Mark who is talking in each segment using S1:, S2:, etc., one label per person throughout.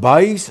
S1: 22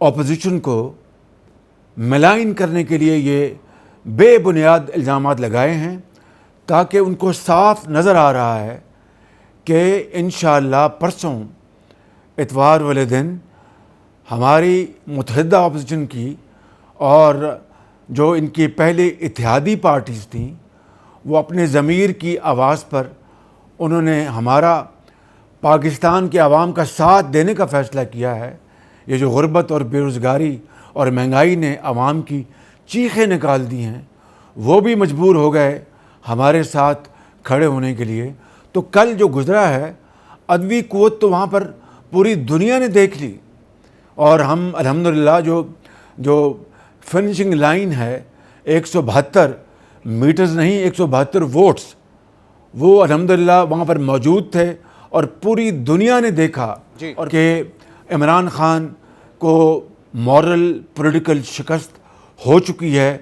S1: opposition کو ملائن کرنے کے لیے یہ بے بنیاد الزامات لگائے ہیں، تاکہ ان کو صاف نظر آ رہا ہے کہ انشاءاللہ پرسوں اتوار والے دن ہماری متحدہ اپوزیشن کی اور جو ان کی پہلے اتحادی پارٹیز تھیں وہ اپنے ضمیر کی آواز پر انہوں نے ہمارا پاکستان کے عوام کا ساتھ دینے کا فیصلہ کیا ہے۔ یہ جو غربت اور بے روزگاری اور مہنگائی نے عوام کی چیخیں نکال دی ہیں، وہ بھی مجبور ہو گئے ہمارے ساتھ کھڑے ہونے کے لیے۔ تو کل جو گزرا ہے، عدوی قوت تو وہاں پر پوری دنیا نے دیکھ لی، اور ہم الحمدللہ جو فنشنگ لائن ہے 172 میٹرز نہیں 172 ووٹس، وہ الحمدللہ وہاں پر موجود تھے، اور پوری دنیا نے دیکھا کہ عمران خان کو مورل پولیٹیکل شکست ہو چکی ہے،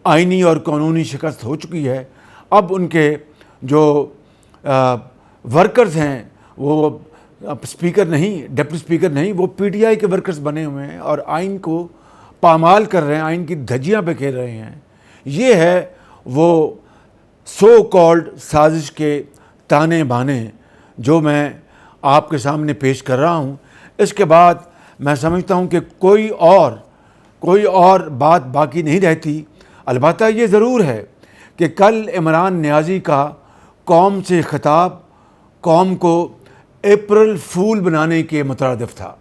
S1: آئینی اور قانونی شکست ہو چکی ہے۔ اب ان کے جو ورکرز ہیں وہ اسپیکر نہیں، ڈپٹی اسپیکر نہیں، وہ پی ٹی آئی کے ورکرز بنے ہوئے ہیں اور آئین کو پامال کر رہے ہیں، آئین کی دھجیاں پہ کھیل رہے ہیں۔ یہ ہے وہ سو کالڈ سازش کے تانے بانے جو میں آپ کے سامنے پیش کر رہا ہوں۔ اس کے بعد میں سمجھتا ہوں کہ کوئی اور بات باقی نہیں رہتی۔ البتہ یہ ضرور ہے کہ کل عمران نیازی کا قوم سے خطاب قوم کو اپریل فول بنانے کے مترادف تھا۔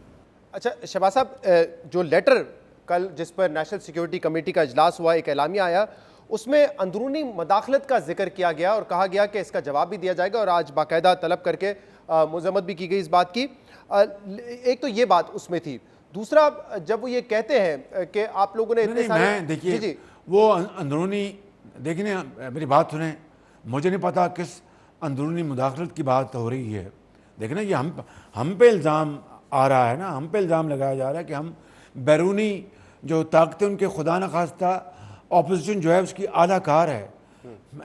S2: اچھا شہباز صاحب، جو لیٹر کل جس پر نیشنل سیکیورٹی کمیٹی کا اجلاس ہوا، ایک اعلامیہ آیا، اس میں اندرونی مداخلت کا ذکر کیا گیا اور کہا گیا کہ اس کا جواب بھی دیا جائے گا، اور آج باقاعدہ طلب کر کے مذمت بھی کی گئی اس بات کی۔ ایک تو یہ بات اس میں تھی، دوسرا جب وہ یہ کہتے ہیں کہ آپ لوگوں نے اتنے سارے
S1: دیکھیے وہ اندرونی، دیکھیں میری بات سنیں، مجھے نہیں پتا کس اندرونی مداخلت کی بات ہو رہی ہے۔ دیکھیں نا، یہ ہم پہ الزام آ رہا ہے نا، ہم پہ الزام لگایا جا رہا ہے کہ ہم بیرونی جو طاقتیں ان کے خدا نخواستہ اپوزیشن جو ہے اس کی اعلیٰ کار ہے۔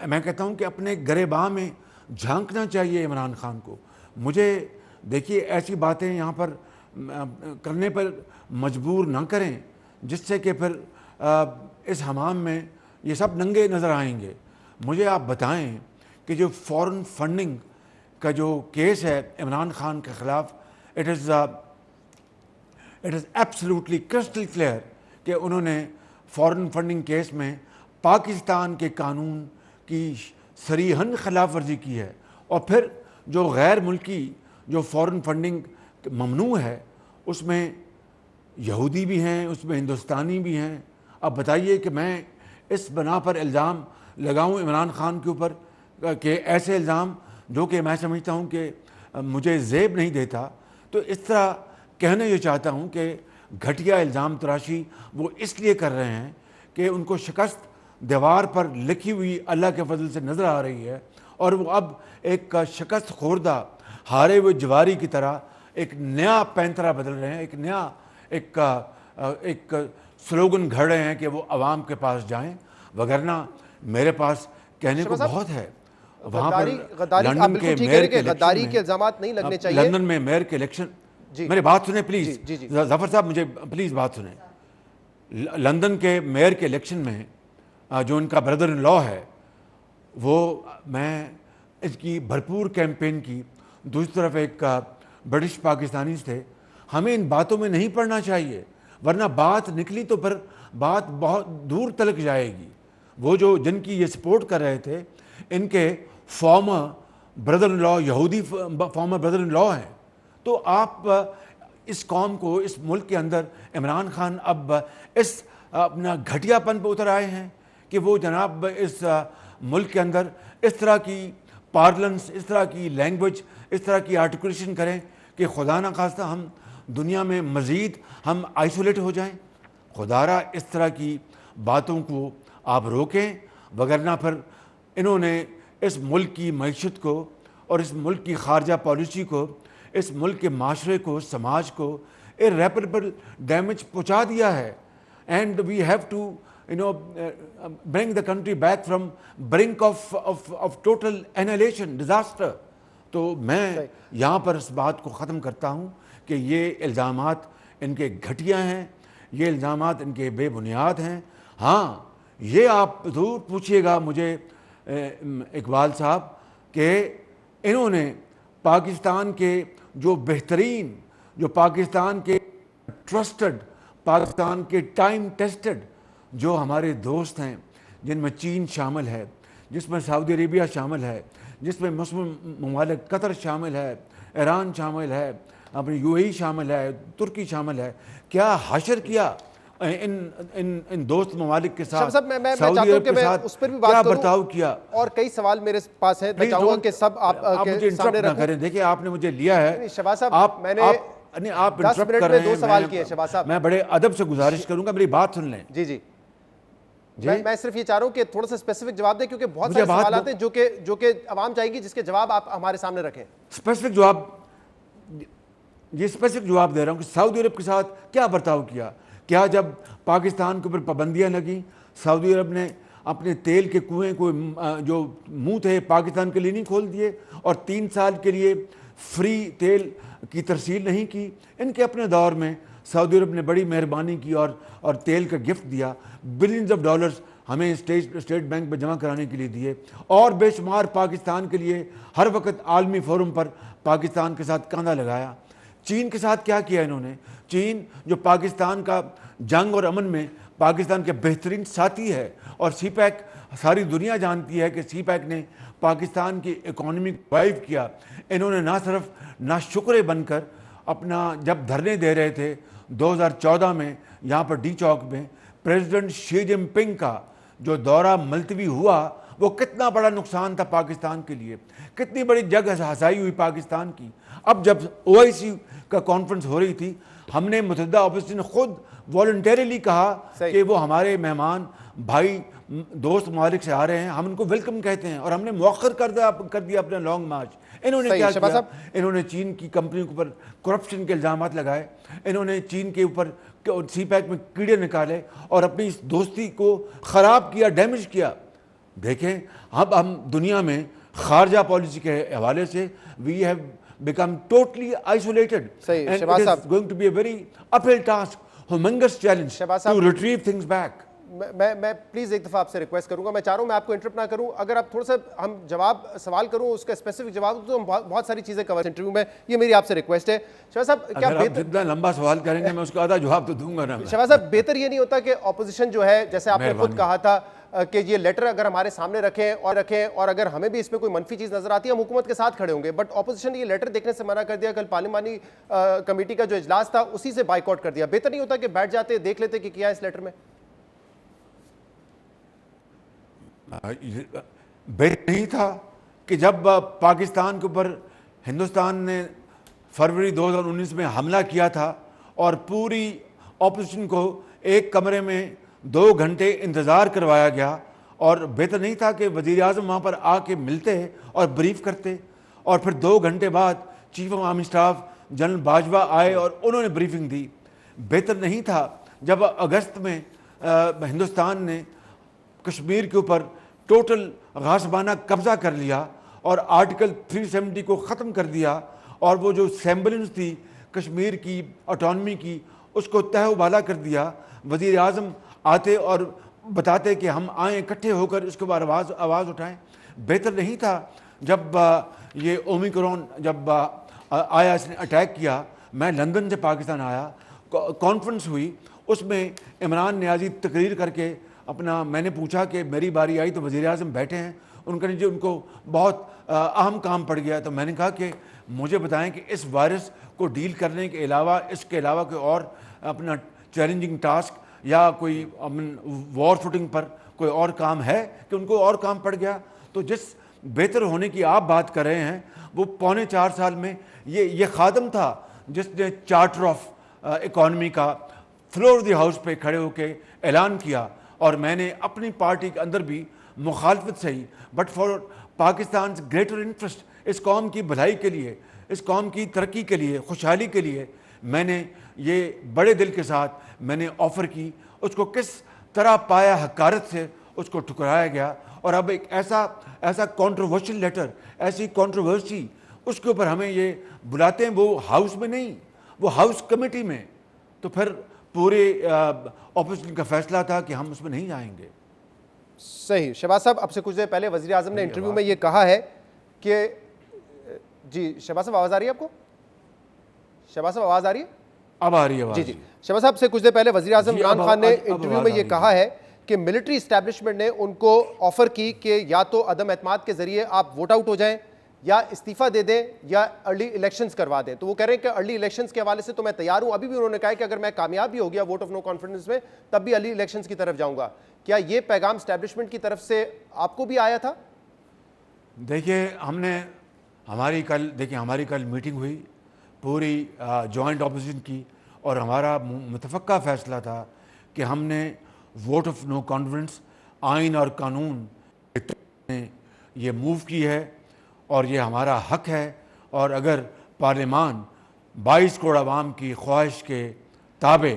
S1: میں کہتا ہوں کہ اپنے گریباں میں جھانکنا چاہیے عمران خان کو۔ مجھے دیکھیے ایسی باتیں یہاں پر کرنے پر مجبور نہ کریں جس سے کہ پھر اس حمام میں یہ سب ننگے نظر آئیں گے۔ مجھے آپ بتائیں کہ جو فورن فنڈنگ کا جو کیس ہے عمران خان کے خلاف، it is absolutely crystal clear کہ انہوں نے فورن فنڈنگ کیس میں پاکستان کے قانون کی صریحاً خلاف ورزی کی ہے، اور پھر جو غیر ملکی جو فورن فنڈنگ ممنوع ہے اس میں یہودی بھی ہیں، اس میں ہندوستانی بھی ہیں۔ اب بتائیے کہ میں اس بنا پر الزام لگاؤں عمران خان کے اوپر، کہ ایسے الزام جو کہ میں سمجھتا ہوں کہ مجھے زیب نہیں دیتا۔ تو اس طرح کہنا یہ چاہتا ہوں کہ گھٹیا الزام تراشی وہ اس لیے کر رہے ہیں کہ ان کو شکست دیوار پر لکھی ہوئی اللہ کے فضل سے نظر آ رہی ہے، اور وہ اب ایک شکست خوردہ ہارے ہوئے جواری کی طرح ایک نیا پینترا بدل رہے ہیں، ایک نیا ایک سلوگن گھڑ رہے ہیں کہ وہ عوام کے پاس جائیں، وگرنہ میرے پاس کہنے کو بہت ہے۔ وہاں پر لندن کے میئر کے
S2: غداری کے الزامات نہیں لگنے چاہیے۔
S1: لندن میں میئر کے الیکشن، میری بات سنیں پلیز، ظفر صاحب مجھے پلیز بات سنیں۔ لندن کے میئر کے الیکشن میں جو ان کا بردر ان لا ہے، وہ میں اس کی بھرپور کیمپین کی۔ دوسری طرف ایک برٹش پاکستانیز تھے۔ ہمیں ان باتوں میں نہیں پڑنا چاہیے، ورنہ بات نکلی تو پھر بات بہت دور تلک جائے گی۔ وہ جو جن کی یہ سپورٹ کر رہے تھے، ان کے فارمر بردر ان لا یہودی فارمر بردر ان لا ہیں۔ تو آپ اس قوم کو، اس ملک کے اندر عمران خان اب اس اپنا گھٹیا پن پہ اتر آئے ہیں کہ وہ جناب اس ملک کے اندر اس طرح کی پارلنس، اس طرح کی لینگویج، اس طرح کی آرٹیکولیشن کریں کہ خدا نخواستہ ہم دنیا میں مزید ہم آئسولیٹ ہو جائیں۔ خدارہ اس طرح کی باتوں کو آپ روکیں، وگرنہ پھر انہوں نے اس ملک کی معیشت کو اور اس ملک کی خارجہ پالیسی کو، اس ملک کے معاشرے کو، سماج کو irreparable ڈیمیج پہنچا دیا ہے۔ And we have to bring the country back from brink of total annihilation, disaster۔ تو میں یہاں پر اس بات کو ختم کرتا ہوں کہ یہ الزامات ان کے گھٹیا ہیں، یہ الزامات ان کے بے بنیاد ہیں. ہاں یہ آپ ضرور پوچھیے گا مجھے اقبال صاحب کہ انہوں نے پاکستان کے جو بہترین, جو پاکستان کے ٹرسٹڈ, پاکستان کے ٹائم ٹیسٹڈ جو ہمارے دوست ہیں, جن میں چین شامل ہے, جس میں سعودی عربیہ شامل ہے, جس میں مسلم ممالک قطر شامل ہے, ایران شامل ہے, اپنی یو اے ای شامل ہے, ترکی شامل ہے, کیا حشر کیا ان دوست ممالک کے ساتھ, سعودی عرب کے ساتھ کیا برتاؤ کیا.
S2: اور کئی سوال میرے پاس ہیں, میں چاہوں گا کہ سب آپ
S1: مجھے انٹرپٹ نہ کریں. دیکھیں آپ نے مجھے لیا ہے,
S2: شہباز صاحب میں نے
S1: آپ انٹرپٹ کر رہے ہیں.
S2: 2 سوال کیے شہباز صاحب,
S1: میں بڑے ادب سے گزارش کروں گا میری بات سن لیں.
S2: جی میں صرف یہ چاہ رہا ہوں کہ تھوڑا سا اسپیسیفک جواب دیں, کیونکہ بہت سارے سوالات ہیں جو کہ عوام چاہے گی, جس کے جواب آپ ہمارے سامنے رکھیں.
S1: اسپیسیفک جواب, یہ اسپیسیفک جواب دے رہا ہوں کہ سعودی عرب کے ساتھ کیا برتاؤ کیا. کیا جب پاکستان کے اوپر پابندیاں لگیں, سعودی عرب نے اپنے تیل کے کنویں کو جو منہ تھے پاکستان کے لیے نہیں کھول دیے, اور 3 سال کے لیے فری تیل کی ترسیل نہیں کی. ان کے اپنے دور میں سعودی عرب نے بڑی مہربانی کی اور تیل کا گفٹ دیا, بلینز آف ڈالرز ہمیں اسٹیٹ بینک میں جمع کرانے کے لیے دیے, اور بے شمار پاکستان کے لیے ہر وقت عالمی فورم پر پاکستان کے ساتھ کاندھا لگایا. چین کے ساتھ کیا کیا انہوں نے؟ چین جو پاکستان کا جنگ اور امن میں پاکستان کے بہترین ساتھی ہے, اور سی پیک ساری دنیا جانتی ہے کہ سی پیک نے پاکستان کی اکانومی کو ریوائیو کیا. انہوں نے نہ صرف ناشکرے بن کر اپنا جب دھرنے دے رہے تھے 2014 میں یہاں پر ڈی چوک میں, پریزیڈنٹ شی جن پنگ کا جو دورہ ملتوی ہوا, وہ کتنا بڑا نقصان تھا پاکستان کے لیے, کتنی بڑی جگ ہسائی ہوئی پاکستان کی. اب جب OIC کا کانفرنس ہو رہی تھی, ہم نے متحدہ اپوزیشن خود والنٹیرلی کہا کہ وہ ہمارے مہمان بھائی دوست ممالک سے آ رہے ہیں, ہم ان کو ویلکم کہتے ہیں, اور ہم نے مؤخر کر دیا اپنا لانگ مارچ. انہوں نے کیا کیا؟ انہوں نے چین کی کمپنیوں کے اوپر کرپشن کے الزامات لگائے, انہوں نے چین کے اوپر سی پیک میں کیڑے نکالے اور اپنی اس دوستی کو خراب کیا, ڈیمیج کیا. دیکھیں اب ہم دنیا میں خارجہ پالیسی کے حوالے سے we have become totally isolated, and it is going to be a very uphill task, humongous challenge to retrieve things back.
S2: میں پلیز ایک دفعہ آپ سے ریکویسٹ کروں گا, میں چاہ رہا ہوں میں آپ کو انٹرپٹ نہ کروں, اگر آپ تھوڑا سا ہم سوال کروں اس کا اسپیسیفک جواب تو ہم بہت ساری چیزیں کور انٹرویو میں, یہ میری آپ سے ریکویسٹ ہے. شہباز صاحب کیا
S1: آپ جتنا لمبا سوال کریں گے میں اس کا آدھا جواب تو دوں گا نا.
S2: شہباز صاحب بہتر یہ نہیں ہوتا کہ اپوزیشن جو ہے, جیسے آپ نے خود کہا تھا کہ یہ لیٹر اگر ہمارے سامنے رکھیں اور اگر ہمیں بھی اس میں کوئی منفی چیز نظر آتی ہے ہم حکومت کے ساتھ کھڑے ہوں گے, بٹ اپوزیشن نے یہ لیٹر دیکھنے سے منع کر دیا. کل پارلیمانی کمیٹی کا جو اجلاس تھا اسی سے بائیک آؤٹ کر دیا. بہتر نہیں ہوتا کہ بیٹھ جاتے دیکھ لیتے کہ کیا ہے اس لیٹر میں؟
S1: بہتر نہیں تھا کہ جب پاکستان کے اوپر ہندوستان نے فروری 2019 میں حملہ کیا تھا اور پوری اپوزیشن کو ایک کمرے میں 2 گھنٹے انتظار کروایا گیا, اور بہتر نہیں تھا کہ وزیر اعظم وہاں پر آ کے ملتے اور بریف کرتے, اور پھر 2 گھنٹے بعد chief of army staff general Bajwa آئے اور انہوں نے بریفنگ دی؟ بہتر نہیں تھا جب اگست میں ہندوستان نے کشمیر کے اوپر ٹوٹل غاصبانہ قبضہ کر لیا اور آرٹیکل 370 کو ختم کر دیا, اور وہ جو سیمبلنس تھی کشمیر کی آٹونمی کی اس کو تہہ و بالا کر دیا. وزیر اعظم آتے اور بتاتے کہ ہم آئیں اکٹھے ہو کر اس کے بعد آواز اٹھائیں. بہتر نہیں تھا جب یہ اومیکرون جب آیا, اس نے اٹیک کیا, میں لندن سے پاکستان آیا, کانفرنس ہوئی, اس میں عمران نیازی تقریر کر کے اپنا, میں نے پوچھا کہ میری باری آئی تو وزیر اعظم بیٹھے ہیں, ان کا ان کو بہت اہم کام پڑ گیا. تو میں نے کہا کہ مجھے بتائیں کہ اس وائرس کو ڈیل کرنے کے علاوہ, اس کے علاوہ کوئی اور اپنا چیلنجنگ ٹاسک یا کوئی وار فوٹنگ پر کوئی اور کام ہے کہ ان کو اور کام پڑ گیا. تو جس بہتر ہونے کی آپ بات کر رہے ہیں وہ 3.25 سال میں یہ خادم تھا جس نے چارٹر آف اکانومی کا فلور دی ہاؤس پہ کھڑے ہو کے اعلان کیا, اور میں نے اپنی پارٹی کے اندر بھی مخالفت صحیح, but for Pakistan greater interest, اس قوم کی بھلائی کے لیے, اس قوم کی ترقی کے لیے, خوشحالی کے لیے میں نے یہ بڑے دل کے ساتھ میں نے آفر کی. اس کو کس طرح پایا حقارت سے اس کو ٹھکرایا گیا, اور اب ایک ایسا کنٹروورشل لیٹر, ایسی کنٹروورسی, اس کے اوپر ہمیں یہ بلاتے ہیں, وہ ہاؤس میں نہیں, وہ ہاؤس کمیٹی میں. تو پھر پورے اپوزیشن کا فیصلہ تھا کہ ہم اس میں نہیں جائیں گے.
S2: صحیح. شہباز صاحب اب سے کچھ دیر پہلے وزیر اعظم نے انٹرویو میں یہ کہا ہے کہ جی شہباز صاحب آواز آ رہی ہے آپ کو؟ شہباز صاحب آواز آ رہی ہے؟
S1: اب آ رہی ہے.
S2: جی شہباز صاحب سے کچھ دیر پہلے وزیر اعظم عمران خان نے انٹرویو میں یہ کہا ہے کہ ملٹری اسٹیبلشمنٹ نے ان کو آفر کی کہ یا تو عدم اعتماد کے ذریعے آپ ووٹ آؤٹ ہو جائیں یا استعفیٰ دے دیں یا ارلی الیکشنز کروا دیں. تو وہ کہہ رہے ہیں کہ ارلی الیکشنز کے حوالے سے تو میں تیار ہوں. ابھی بھی انہوں نے کہا کہ اگر میں کامیاب بھی ہو گیا ووٹ آف نو کانفیڈنس میں تب بھی ارلی الیکشنز کی طرف جاؤں گا. کیا یہ پیغام اسٹیبلشمنٹ کی طرف سے آپ کو بھی آیا تھا؟
S1: دیکھیے ہماری کل میٹنگ ہوئی پوری جوائنٹ اپوزیشن کی, اور ہمارا متفقہ فیصلہ تھا کہ ہم نے ووٹ آف نو کانفیڈنس آئین اور قانون نے یہ موو کی ہے اور یہ ہمارا حق ہے. اور اگر پارلیمان 22 کروڑ عوام کی خواہش کے تابع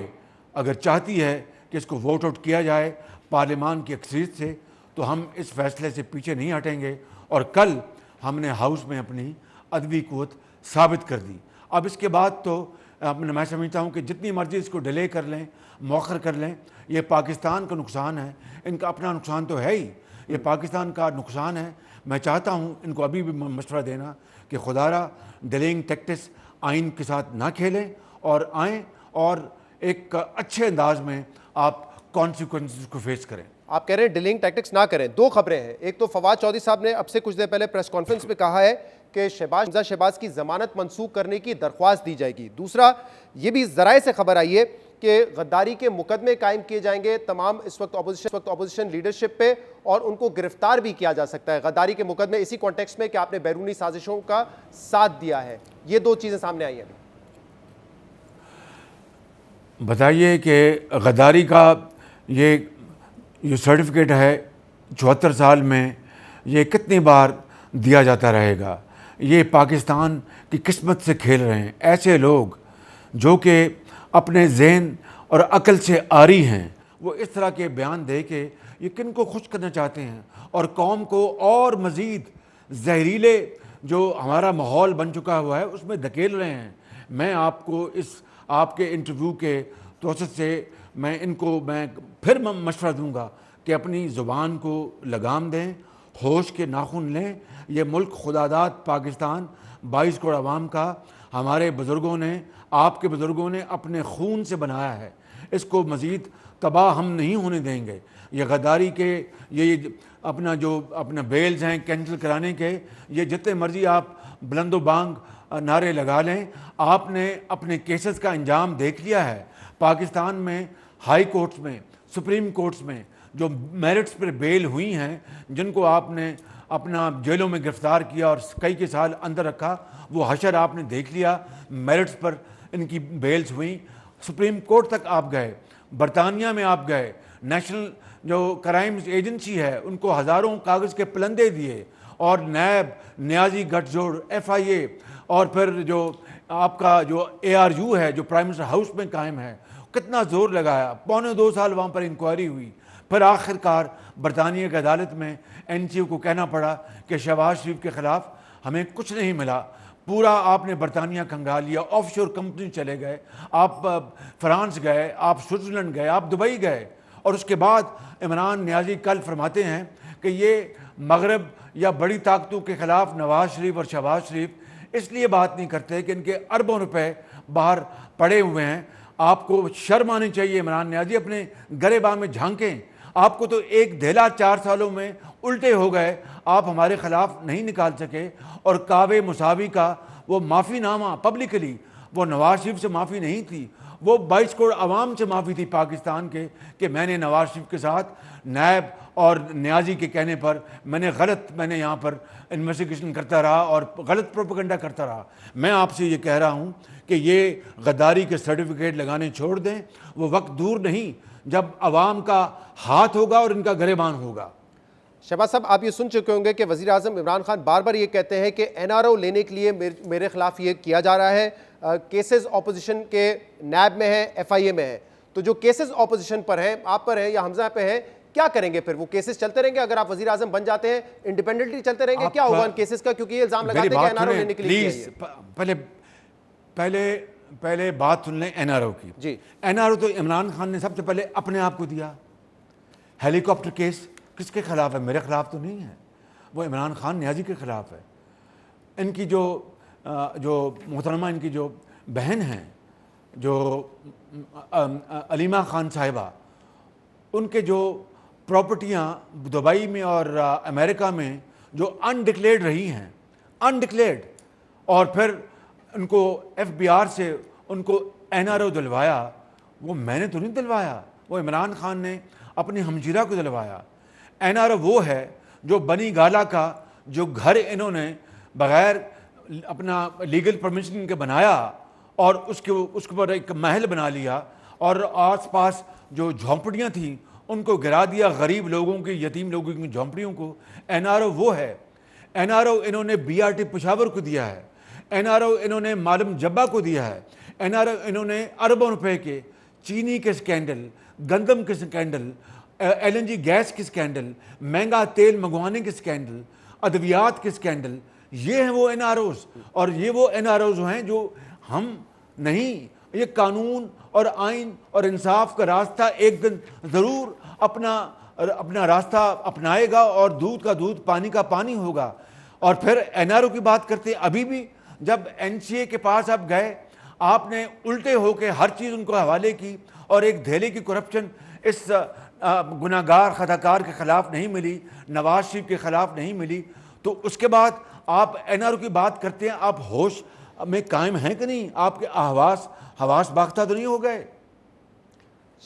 S1: اگر چاہتی ہے کہ اس کو ووٹ آؤٹ کیا جائے پارلیمان کی اکثریت سے, تو ہم اس فیصلے سے پیچھے نہیں ہٹیں گے. اور کل ہم نے ہاؤس میں اپنی ادبی قوت ثابت کر دی. اب اس کے بعد تو میں سمجھتا ہوں کہ جتنی مرضی اس کو ڈیلے کر لیں, مؤخر کر لیں, یہ پاکستان کا نقصان ہے. ان کا اپنا نقصان تو ہے ہی, یہ پاکستان کا نقصان ہے. میں چاہتا ہوں ان کو ابھی بھی مشورہ دینا کہ خدارا ڈیلینگ ٹیکٹس آئین کے ساتھ نہ کھیلیں اور آئیں اور ایک اچھے انداز میں آپ کانسیکوینسز کو فیس کریں.
S2: آپ کہہ رہے ہیں ڈیلنگ ٹیکٹکس نہ کریں. دو خبریں ہیں. ایک تو فواد چودھری صاحب نے اب سے کچھ دیر پہلے پریس کانفرنس میں کہا ہے کہ شہباز کی ضمانت منسوخ کرنے کی درخواست دی جائے گی. دوسرا یہ بھی ذرائع سے خبر آئی ہے کہ غداری کے مقدمے قائم کیے جائیں گے تمام اس وقت اپوزیشن لیڈرشپ پہ اور ان کو گرفتار بھی کیا جا سکتا ہے. غداری کے مقدمے اسی کانٹیکسٹ میں کہ آپ نے بیرونی سازشوں کا ساتھ دیا ہے. یہ دو چیزیں سامنے آئی ہیں.
S1: بتائیے کہ غداری کا یہ سرٹیفکیٹ ہے 74 سال میں یہ کتنی بار دیا جاتا رہے گا؟ یہ پاکستان کی قسمت سے کھیل رہے ہیں. ایسے لوگ جو کہ اپنے ذہن اور عقل سے عاری ہیں, وہ اس طرح کے بیان دے کے یہ کن کو خوش کرنا چاہتے ہیں اور قوم کو اور مزید زہریلے جو ہمارا ماحول بن چکا ہوا ہے اس میں دھکیل رہے ہیں. میں آپ کو آپ کے انٹرویو کے توسط سے میں پھر مشورہ دوں گا کہ اپنی زبان کو لگام دیں, ہوش کے ناخن لیں. یہ ملک خداداد پاکستان 22 کروڑ عوام کا ہمارے بزرگوں نے, آپ کے بزرگوں نے اپنے خون سے بنایا ہے. اس کو مزید تباہ ہم نہیں ہونے دیں گے. یہ غداری کے یہ اپنا بیلز ہیں کینسل کرانے کے, یہ جتنے مرضی آپ بلند و بانگ نعرے لگا لیں, آپ نے اپنے کیسز کا انجام دیکھ لیا ہے. پاکستان میں ہائی کورٹس میں, سپریم کورٹس میں جو میرٹس پر بیل ہوئی ہیں, جن کو آپ نے اپنا جیلوں میں گرفتار کیا اور کئی سال اندر رکھا, وہ حشر آپ نے دیکھ لیا. میرٹس پر ان کی بیلز ہوئیں. سپریم کورٹ تک آپ گئے, برطانیہ میں آپ گئے, نیشنل جو کرائمز ایجنسی ہے ان کو ہزاروں کاغذ کے پلندے دیے, اور نیب, نیازی گٹھ جوڑ, FIA, اور پھر جو آپ کا جو ARU ہے جو پرائم منسٹر ہاؤس میں قائم ہے, کتنا زور لگایا. 2.25 سال وہاں پر انکوائری ہوئی. پھر آخر کار برطانیہ کی عدالت میں NGO کو کہنا پڑا کہ شہباز شریف کے خلاف ہمیں کچھ نہیں ملا. پورا آپ نے برطانیہ کھنگا لیا, آف شور کمپنی چلے گئے, آپ فرانس گئے, آپ سوئٹزرلینڈ گئے, آپ دبئی گئے. اور اس کے بعد عمران نیازی کل فرماتے ہیں کہ یہ مغرب یا بڑی طاقتوں کے خلاف نواز شریف اور شہباز شریف اس لیے بات نہیں کرتے کہ ان کے اربوں روپے باہر پڑے ہوئے ہیں. آپ کو شرم آنی چاہیے عمران نیازی, اپنے گریباں میں جھانکیں. آپ کو تو ایک دھیلا 4 سالوں میں الٹے ہو گئے, آپ ہمارے خلاف نہیں نکال سکے. اور کعبے مساوی کا وہ معافی نامہ پبلکلی, وہ نواز شریف سے معافی نہیں تھی, وہ 22 کروڑ عوام سے معافی تھی پاکستان کے کہ میں نے نواز شریف کے ساتھ نیب اور نیازی کے کہنے پر میں نے یہاں پر انویسٹیگیشن کرتا رہا اور غلط پروپیگنڈا کرتا رہا. میں آپ سے یہ کہہ رہا ہوں کہ یہ غداری کے سرٹیفکیٹ لگانے چھوڑ دیں. وہ وقت دور نہیں جب عوام کا ہاتھ ہوگا اور ان کا گریبان ہوگا.
S2: شہباز صاحب آپ یہ سن چکے ہوں گے کہ وزیر اعظم عمران خان بار بار یہ کہتے ہیں کہ NRO لینے کے لیے میرے خلاف یہ کیا جا رہا ہے. کیسز اپوزیشن کے نیب میں ہیں, FIA میں ہیں. تو جو کیسز اپوزیشن پر ہیں, آپ پر ہیں یا حمزہ پہ ہیں, کیا کریں گے پھر؟ وہ کیسز چلتے رہیں گے اگر آپ وزیر اعظم بن جاتے ہیں, انڈیپینڈنٹلی چلتے رہیں گے؟ کیا ہوگا ان کیسز کا؟ کیونکہ یہ الزام لگاتے ہیں کہ NRO لینے کے لیے.
S1: پہلے پہلے بات سن لیں این آر او کی.
S2: جی
S1: این آر او تو عمران خان نے سب سے پہلے اپنے آپ کو دیا. ہیلی کاپٹر کیس کس کے خلاف ہے؟ میرے خلاف تو نہیں ہے, وہ عمران خان نیازی کے خلاف ہے. ان کی جو محترمہ ان کی جو بہن ہیں, جو علیمہ خان صاحبہ, ان کے جو پراپرٹیاں دبئی میں اور امریکہ میں جو انڈکلیئرڈ رہی ہیں, انڈکلیئرڈ, اور پھر ان کو ایف بی آر سے ان کو این آر او دلوایا, وہ میں نے تو نہیں دلوایا, وہ عمران خان نے اپنی ہمشیرہ کو دلوایا. این آر او وہ ہے جو بنی گالا کا جو گھر انہوں نے بغیر اپنا لیگل پرمیشن کے بنایا اور اس کے اوپر ایک محل بنا لیا, اور آس پاس جو جھونپڑیاں تھیں ان کو گرا دیا, غریب لوگوں کی, یتیم لوگوں کی جھونپڑیوں کو. این آر او وہ ہے. این آر او انہوں نے بی آر ٹی پشاور کو دیا ہے. این آر او انہوں نے معلم جبہ کو دیا ہے. این آر او انہوں نے اربوں روپے کے چینی کے سکینڈل, گندم کے scandal, L N G gas کے سکینڈل, مہنگا تیل منگوانے کے سکینڈل, ادویات کے سکینڈل, یہ ہیں وہ این آر اوز. اور یہ وہ این آر اوز ہیں جو ہم نہیں, یہ قانون اور آئین اور انصاف کا راستہ ایک دن ضرور اپنا راستہ اپنائے گا, اور دودھ کا دودھ پانی کا پانی ہوگا. اور پھر این آر او کی بات کرتے ہیں, ابھی بھی جب این سی اے کے پاس آپ گئے, آپ نے الٹے ہو کے ہر چیز ان کو حوالے کی, اور ایک دہلی کی کرپشن اس گناہگار خطاکار کے خلاف نہیں ملی, نواز شریف کے خلاف نہیں ملی. تو اس کے بعد آپ این آر او کی بات کرتے ہیں, آپ ہوش میں قائم ہیں کہ نہیں؟ آپ کے حواس باختہ تو نہیں ہو گئے؟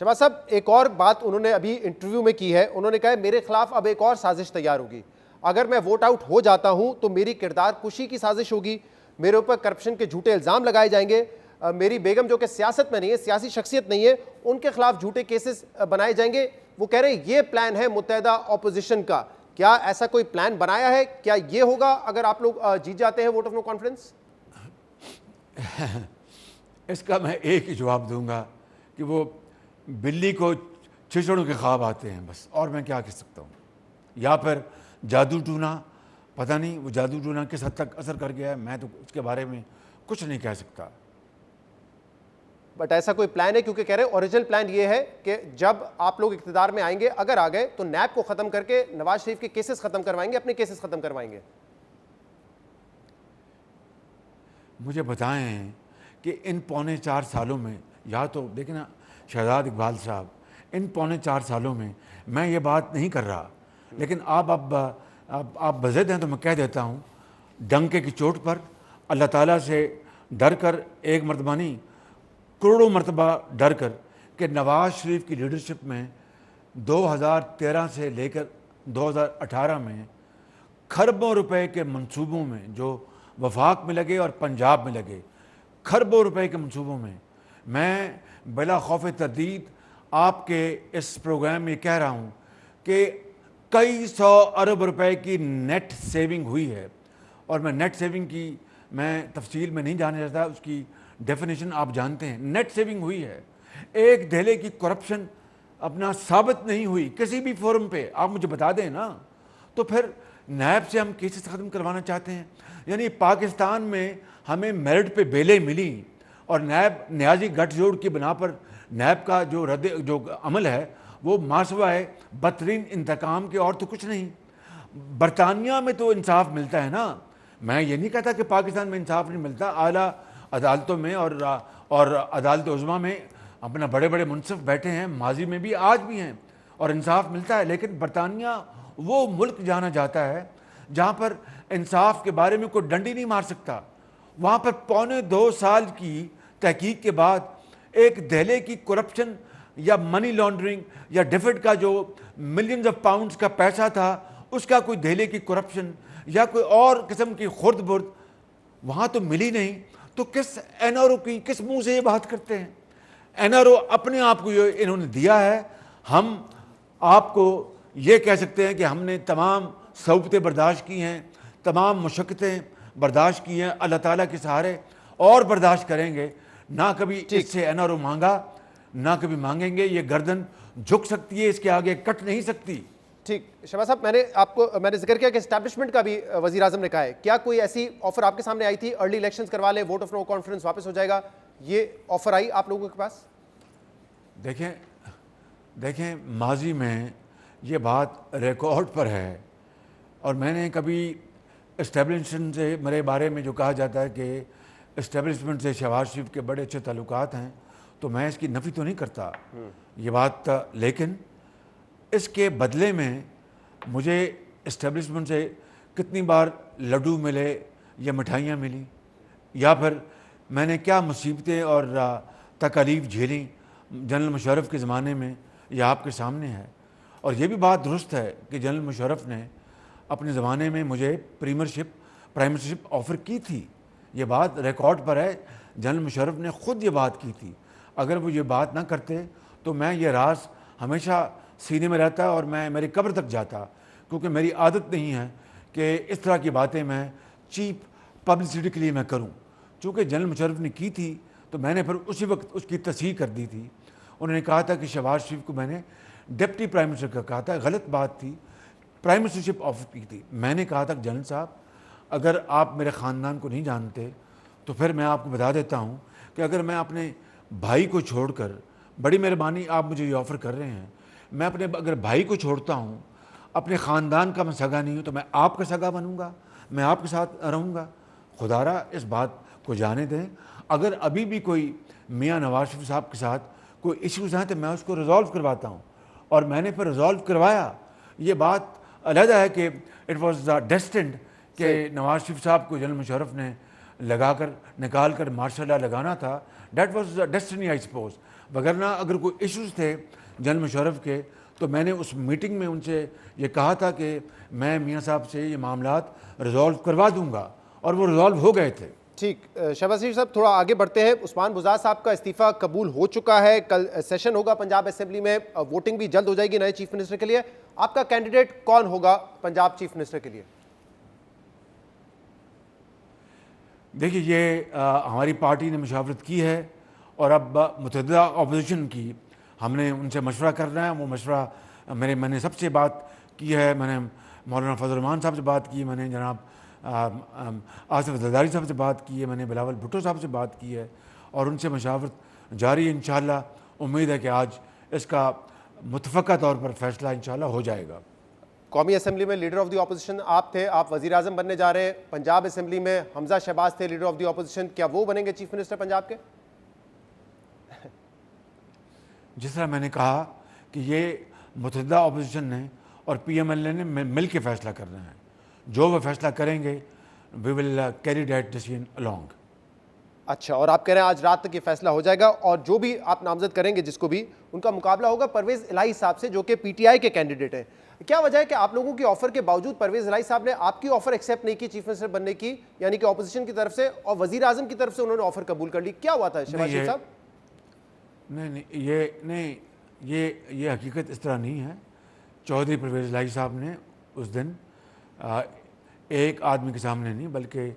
S2: شہباز صاحب ایک اور بات انہوں نے ابھی انٹرویو میں کی ہے, انہوں نے کہا ہے میرے خلاف اب ایک اور سازش تیار ہوگی, اگر میں ووٹ آؤٹ ہو جاتا ہوں تو میری کردار کشی کی سازش ہوگی, میرے اوپر کرپشن کے جھوٹے الزام لگائے جائیں گے, میری بیگم جو کہ سیاست میں نہیں ہے, سیاسی شخصیت نہیں ہے, ان کے خلاف جھوٹے کیسز بنائے جائیں گے. وہ کہہ رہے ہیں یہ پلان ہے متحدہ اپوزیشن کا, کیا ایسا کوئی پلان بنایا ہے؟ کیا یہ ہوگا اگر آپ لوگ جیت جاتے ہیں ووٹ آف نو کانفیڈنس؟
S1: اس کا میں ایک ہی جواب دوں گا کہ وہ بلی کو چھچڑوں کے خواب آتے ہیں بس, اور میں کیا کہہ سکتا ہوں. یا پھر جادو ٹونا, پتہ نہیں وہ جادو ٹونا کس حد تک اثر کر گیا ہے, میں تو اس کے بارے میں کچھ نہیں کہہ سکتا.
S2: بٹ ایسا کوئی پلان ہے؟ کیونکہ کہہ رہے ہیں اوریجنل پلان یہ ہے کہ جب آپ لوگ اقتدار میں آئیں گے, اگر آ گئے تو نیب کو ختم کر کے نواز شریف کے کیسز ختم کروائیں گے, اپنے کیسز ختم کروائیں گے.
S1: مجھے بتائیں کہ ان 4.25 سالوں میں, یا تو دیکھیں نا شہزاد اقبال صاحب, ان 4.25 سالوں میں میں یہ بات نہیں کر رہا, لیکن آپ بضد ہیں تو میں کہہ دیتا ہوں, ڈنکے کی چوٹ پر اللہ تعالیٰ سے ڈر کر, ایک مرتبہ نہیں کروڑوں مرتبہ ڈر کر, کہ نواز شریف کی لیڈرشپ میں 2013 سے لے کر 2018 میں کھربوں روپے کے منصوبوں میں جو وفاق میں لگے اور پنجاب میں لگے, کھربوں روپے کے منصوبوں میں بلا خوف تردید آپ کے اس پروگرام میں کہہ رہا ہوں کہ کئی 100 ارب روپے کی نیٹ سیونگ ہوئی ہے. اور میں نیٹ سیونگ کی میں تفصیل میں نہیں جانا چاہتا, اس کی ڈیفینیشن آپ جانتے ہیں. نیٹ سیونگ ہوئی ہے. ایک دہلی کی کرپشن اپنا ثابت نہیں ہوئی کسی بھی فورم پہ, آپ مجھے بتا دیں نا. تو پھر نیب سے ہم کیسز ختم کروانا چاہتے ہیں. یعنی پاکستان میں ہمیں میرٹ پہ بیلیں ملی, اور نیب نیازی گٹھ جوڑ کی بنا پر نیب کا جو عمل ہے وہ ماسوا ہے بدترین انتقام کے, اور تو کچھ نہیں. برطانیہ میں تو انصاف ملتا ہے نا, میں یہ نہیں کہتا کہ پاکستان میں انصاف نہیں ملتا. اعلیٰ عدالتوں میں اور عدالت عظمیٰ میں اپنا بڑے بڑے منصف بیٹھے ہیں, ماضی میں بھی آج بھی ہیں, اور انصاف ملتا ہے. لیکن برطانیہ وہ ملک جانا جاتا ہے جہاں پر انصاف کے بارے میں کوئی ڈنڈی نہیں مار سکتا. وہاں پر 2.25 سال کی تحقیق کے بعد ایک دہلی کی کرپشن یا منی لانڈرنگ یا ڈیفٹ کا جو ملینز آف پاؤنڈز کا پیسہ تھا, اس کا کوئی دہلی کی کرپشن یا کوئی اور قسم کی خرد برد وہاں تو ملی نہیں. تو کس این آر او کی کس منہ سے یہ بات کرتے ہیں؟ این آر او اپنے آپ کو یہ انہوں نے دیا ہے. ہم آپ کو یہ کہہ سکتے ہیں کہ ہم نے تمام صعوبتیں برداشت کی ہیں, تمام مشقتیں برداشت کی ہیں, اللہ تعالیٰ کے سہارے اور برداشت کریں گے. نہ کبھی اس سے این آر او مانگا, نہ کبھی مانگیں گے. یہ گردن جھک سکتی ہے, اس کے آگے کٹ نہیں سکتی.
S2: ٹھیک. شہباز صاحب میں نے ذکر کیا کہ اسٹیبلشمنٹ کا بھی وزیر اعظم نے کہا ہے, کیا کوئی ایسی آفر آپ کے سامنے آئی تھی ارلی الیکشنز کروا لیں, ووٹ آف نو کانفیڈنس واپس ہو جائے گا, یہ آفر آئی آپ لوگوں کے پاس؟
S1: دیکھیں ماضی میں یہ بات ریکارڈ پر ہے، اور میں نے کبھی اسٹیبلشمنٹ سے میرے بارے میں جو کہا جاتا ہے کہ اسٹیبلشمنٹ سے شہباز شریف کے بڑے اچھے تعلقات ہیں، تو میں اس کی نفی تو نہیں کرتا یہ بات، لیکن اس کے بدلے میں مجھے اسٹیبلشمنٹ سے کتنی بار لڈو ملے یا مٹھائیاں ملی، یا پھر میں نے کیا مصیبتیں اور تکالیف جھیلیں جنرل مشرف کے زمانے میں، یہ آپ کے سامنے ہے۔ اور یہ بھی بات درست ہے کہ جنرل مشرف نے اپنے زمانے میں مجھے پرائم منسٹرشپ آفر کی تھی، یہ بات ریکارڈ پر ہے، جنرل مشرف نے خود یہ بات کی تھی۔ اگر وہ یہ بات نہ کرتے تو میں یہ راز ہمیشہ سینے میں رہتا اور میں میری قبر تک جاتا، کیونکہ میری عادت نہیں ہے کہ اس طرح کی باتیں میں چیپ پبلسٹی کے لیے میں کروں۔ چونکہ جنرل مشرف نے کی تھی تو میں نے پھر اسی وقت اس کی تصحیح کر دی تھی۔ انہوں نے کہا تھا کہ شہباز شریف کو میں نے ڈپٹی پرائم منسٹر کا کہا تھا، غلط بات تھی، پرائم منسٹرشپ آفر کی تھی۔ میں نے کہا تھا کہ جنرل صاحب اگر آپ میرے خاندان کو نہیں جانتے تو پھر میں آپ کو بتا دیتا ہوں کہ اگر میں اپنے بھائی کو چھوڑ کر، بڑی مہربانی آپ مجھے یہ آفر کر رہے ہیں، میں اگر بھائی کو چھوڑتا ہوں، اپنے خاندان کا میں سگا نہیں ہوں، تو میں آپ کا سگا بنوں گا، میں آپ کے ساتھ رہوں گا۔ خدا را اس بات کو جانے دیں، اگر ابھی بھی کوئی میاں نواز شریف صاحب کے ساتھ کوئی ایشوز ہیں تو میں اس کو ریزالو کرواتا ہوں، اور میں نے پھر ریزالو کروایا۔ یہ بات علیحدہ ہے کہ اٹ واز ڈیسٹنڈ کہ نواز شریف صاحب کو جنرل مشرف نے لگا کر نکال کر ماشاء اللہ لگانا تھا، that was destiny I suppose, وگرنہ اگر کوئی ایشوز تھے جنرل مشرف کے تو میں نے اس میٹنگ میں ان سے یہ کہا تھا کہ میں میاں صاحب سے یہ معاملات ریزالو کروا دوں گا، اور وہ ریزالو ہو گئے تھے۔
S2: ٹھیک، شہباز شریف صاحب تھوڑا آگے بڑھتے ہیں۔ عثمان بزدار صاحب کا استعفیٰ قبول ہو چکا ہے، کل سیشن ہوگا پنجاب اسمبلی میں، ووٹنگ بھی جلد ہو جائے گی نئے چیف منسٹر کے لیے۔ آپ کا کینڈیڈیٹ کون ہوگا پنجاب چیف منسٹر کے لیے؟
S1: دیکھیے یہ ہماری پارٹی نے مشاورت کی ہے، اور اب متحدہ اپوزیشن کی ہم نے ان سے مشورہ کرنا ہے۔ وہ مشورہ میں نے سب سے بات کی ہے، میں نے مولانا فضل الرحمان صاحب سے بات کی، میں نے جناب آصف زرداری صاحب سے بات کی ہے، میں نے بلاول بھٹو صاحب سے بات کی ہے، اور ان سے مشاورت جاری ہے۔ انشاءاللہ امید ہے کہ آج اس کا متفقہ طور پر فیصلہ انشاءاللہ ہو جائے گا۔
S2: قومی اسمبلی میں لیڈر آف دی اپوزیشن آپ تھے، آپ وزیر اعظم بننے جا رہے ہیں۔ پنجاب اسمبلی میں حمزہ شہباز تھے لیڈر آف دی اپوزیشن، کیا وہ بنیں گے چیف منسٹر پنجاب کے؟
S1: جس طرح میں نے کہا کہ یہ متحدہ اپوزیشن نے اور پی ایم ایل اے نے مل کے فیصلہ کرنا ہے، جو وہ فیصلہ کریں گے we will carry that decision along۔
S2: اچھا، اور آپ کہہ رہے ہیں آج رات تک یہ فیصلہ ہو جائے گا، اور جو بھی آپ نامزد کریں گے جس کو بھی، ان کا مقابلہ ہوگا پرویز الہی صاحب سے جو کہ پی ٹی آئی کے کینڈیڈیٹ ہیں۔ کیا وجہ ہے کہ آپ لوگوں کی آفر کے باوجود پرویز الہی صاحب نے آپ کی آفر ایکسیپٹ نہیں کی چیف منسٹر بننے کی، یعنی کہ اپوزیشن کی طرف سے، اور وزیر اعظم کی طرف سے انہوں نے آفر قبول کر لی؟ کیا ہوا تھا شہباز شریف صاحب؟
S1: نہیں، یہ حقیقت اس طرح نہیں ہے۔ چودھری پرویز الہی صاحب نے اس دن ایک آدمی کے سامنے نہیں بلکہ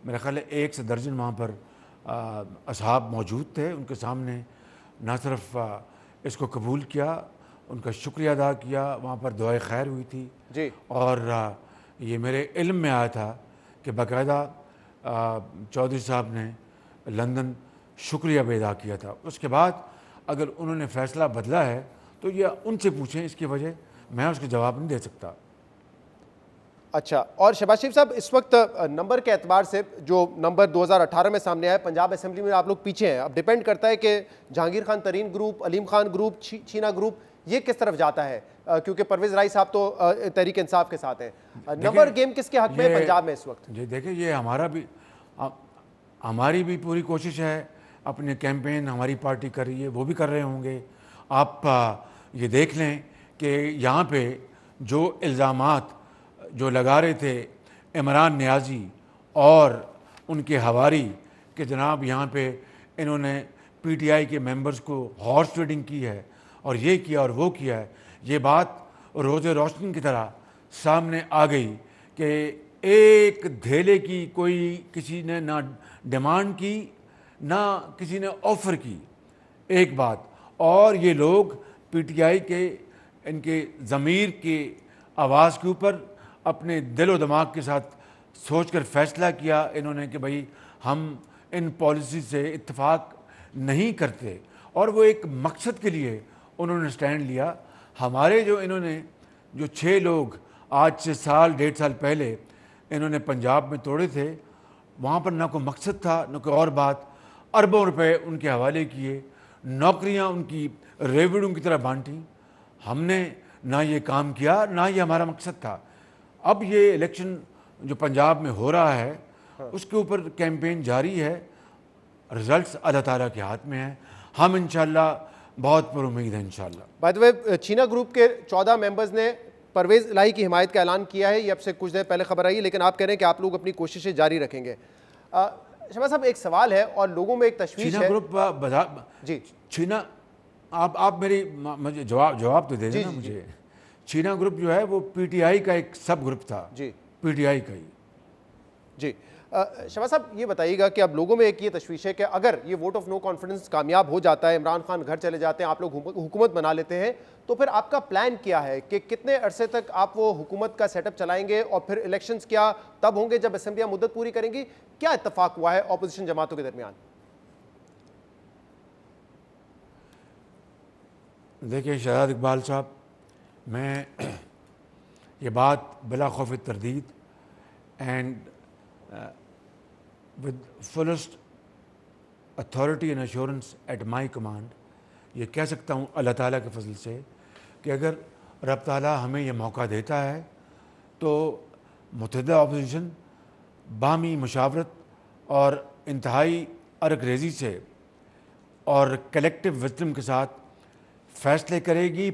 S1: میرا خیال ہے 1 سے درجن وہاں پر اصحاب موجود تھے، ان کے سامنے نہ صرف اس کو قبول کیا، ان کا شکریہ ادا کیا، وہاں پر دعائے خیر ہوئی تھی
S2: جی،
S1: اور یہ میرے علم میں آیا تھا کہ باقاعدہ چودھری صاحب نے لندن شکریہ بھی ادا کیا تھا۔ اس کے بعد اگر انہوں نے فیصلہ بدلا ہے تو یہ ان سے پوچھیں، اس کی وجہ میں اس کے جواب نہیں دے سکتا۔
S2: اچھا، اور شہباز شریف صاحب اس وقت نمبر کے اعتبار سے جو نمبر 2018 میں سامنے آیا، پنجاب اسمبلی میں آپ لوگ پیچھے ہیں۔ اب ڈیپینڈ کرتا ہے کہ جہانگیر خان ترین گروپ، علیم خان گروپ، چھینا گروپ یہ کس طرف جاتا ہے، کیونکہ پرویز الہی صاحب تو تحریک انصاف کے ساتھ ہیں۔ نمبر گیم کس کے حق میں ہے پنجاب میں اس وقت؟
S1: جی دیکھیں، یہ ہماری بھی پوری کوشش ہے، اپنے کیمپین ہماری پارٹی کر رہی ہے، وہ بھی کر رہے ہوں گے۔ آپ یہ دیکھ لیں کہ یہاں پہ جو الزامات جو لگا رہے تھے عمران نیازی اور ان کے ہواری کہ جناب یہاں پہ انہوں نے پی ٹی آئی کے ممبرز کو ہارس ٹریڈنگ کی ہے اور یہ کیا اور وہ کیا ہے، یہ بات روز روشنی کی طرح سامنے آ گئی کہ ایک دھیلے کی کوئی کسی نے نہ ڈیمانڈ کی نہ کسی نے آفر کی، ایک بات۔ اور یہ لوگ پی ٹی آئی کے ان کے ضمیر کی آواز کے اوپر اپنے دل و دماغ کے ساتھ سوچ کر فیصلہ کیا انہوں نے کہ بھائی ہم ان پالیسی سے اتفاق نہیں کرتے اور وہ ایک مقصد کے لیے انہوں نے سٹینڈ لیا. ہمارے جو انہوں نے جو 6 لوگ آج سے سال 1.5 سال پہلے انہوں نے پنجاب میں توڑے تھے, وہاں پر نہ کوئی مقصد تھا نہ کوئی اور بات. اربوں روپے ان کے حوالے کیے, نوکریاں ان کی ریوڑوں کی طرح بانٹیں. ہم نے نہ یہ کام کیا نہ یہ ہمارا مقصد تھا. اب یہ الیکشن جو پنجاب میں ہو رہا ہے اس کے اوپر کیمپین جاری ہے, رزلٹس اللہ تعالیٰ کے ہاتھ میں ہیں. ہم انشاءاللہ بہت پر امید ہیں انشاءاللہ.
S2: By the way, Cheena group کے 14 ممبرز نے پرویز الہی کی حمایت کا اعلان کیا ہے, یہ اب سے کچھ دیر پہلے خبر آئی ہے, لیکن آپ کہہ رہے ہیں کہ آپ لوگ اپنی کوششیں جاری رکھیں گے. شہباز صاحب ایک سوال ہے اور لوگوں میں ایک تشویش
S1: چینا
S2: ہے.
S1: گروپ
S2: جی
S1: چینا, آپ میری مجھے جواب تو دے دیں نا مجھے. چینا گروپ جو ہے وہ پی ٹی آئی کا ایک سب گروپ تھا,
S2: جی
S1: پی ٹی آئی کا ہی.
S2: جی شہباز صاحب یہ بتائیے گا کہ اب لوگوں میں ایک یہ تشویش ہے کہ اگر یہ ووٹ آف نو کانفیڈنس کامیاب ہو جاتا ہے, عمران خان گھر چلے جاتے ہیں, آپ لوگ حکومت بنا لیتے ہیں, تو پھر آپ کا پلان کیا ہے کہ کتنے عرصے تک آپ وہ حکومت کا سیٹ اپ چلائیں گے, اور پھر الیکشنز کیا تب ہوں گے جب اسمبلیاں مدت پوری کریں گی؟ کیا اتفاق ہوا ہے اپوزیشن جماعتوں کے درمیان؟
S1: دیکھیں شہزاد اقبال صاحب, میں یہ بات بلا خوف تردید and with fullest authority and assurance at my command یہ کہہ سکتا ہوں اللہ تعالیٰ کے فضل سے کہ اگر رب تعالیٰ ہمیں یہ موقع دیتا ہے تو متحدہ اپوزیشن باہمی مشاورت اور انتہائی عرق ریزی سے اور کلیکٹیو وزڈم کے ساتھ فیصلے کرے گی.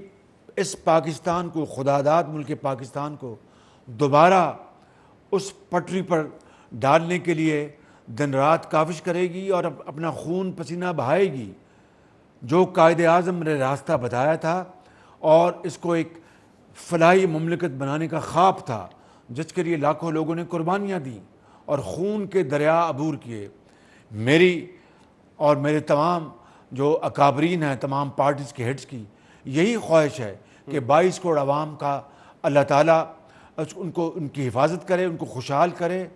S1: اس پاکستان کو, خداداد ملک پاکستان کو دوبارہ اس پٹری پر ڈالنے کے لیے دن رات کاوش کرے گی اور اپنا خون پسینہ بہائے گی. جو قائد اعظم نے راستہ بتایا تھا اور اس کو ایک فلاحی مملکت بنانے کا خواب تھا, جس کے لیے لاکھوں لوگوں نے قربانیاں دیں اور خون کے دریا عبور کیے. میری اور میرے تمام جو اکابرین ہیں, تمام پارٹیز کے ہیڈز کی یہی خواہش ہے کہ 22 کروڑ عوام کا اللہ تعالیٰ ان کی حفاظت کرے, ان کو خوشحال کرے,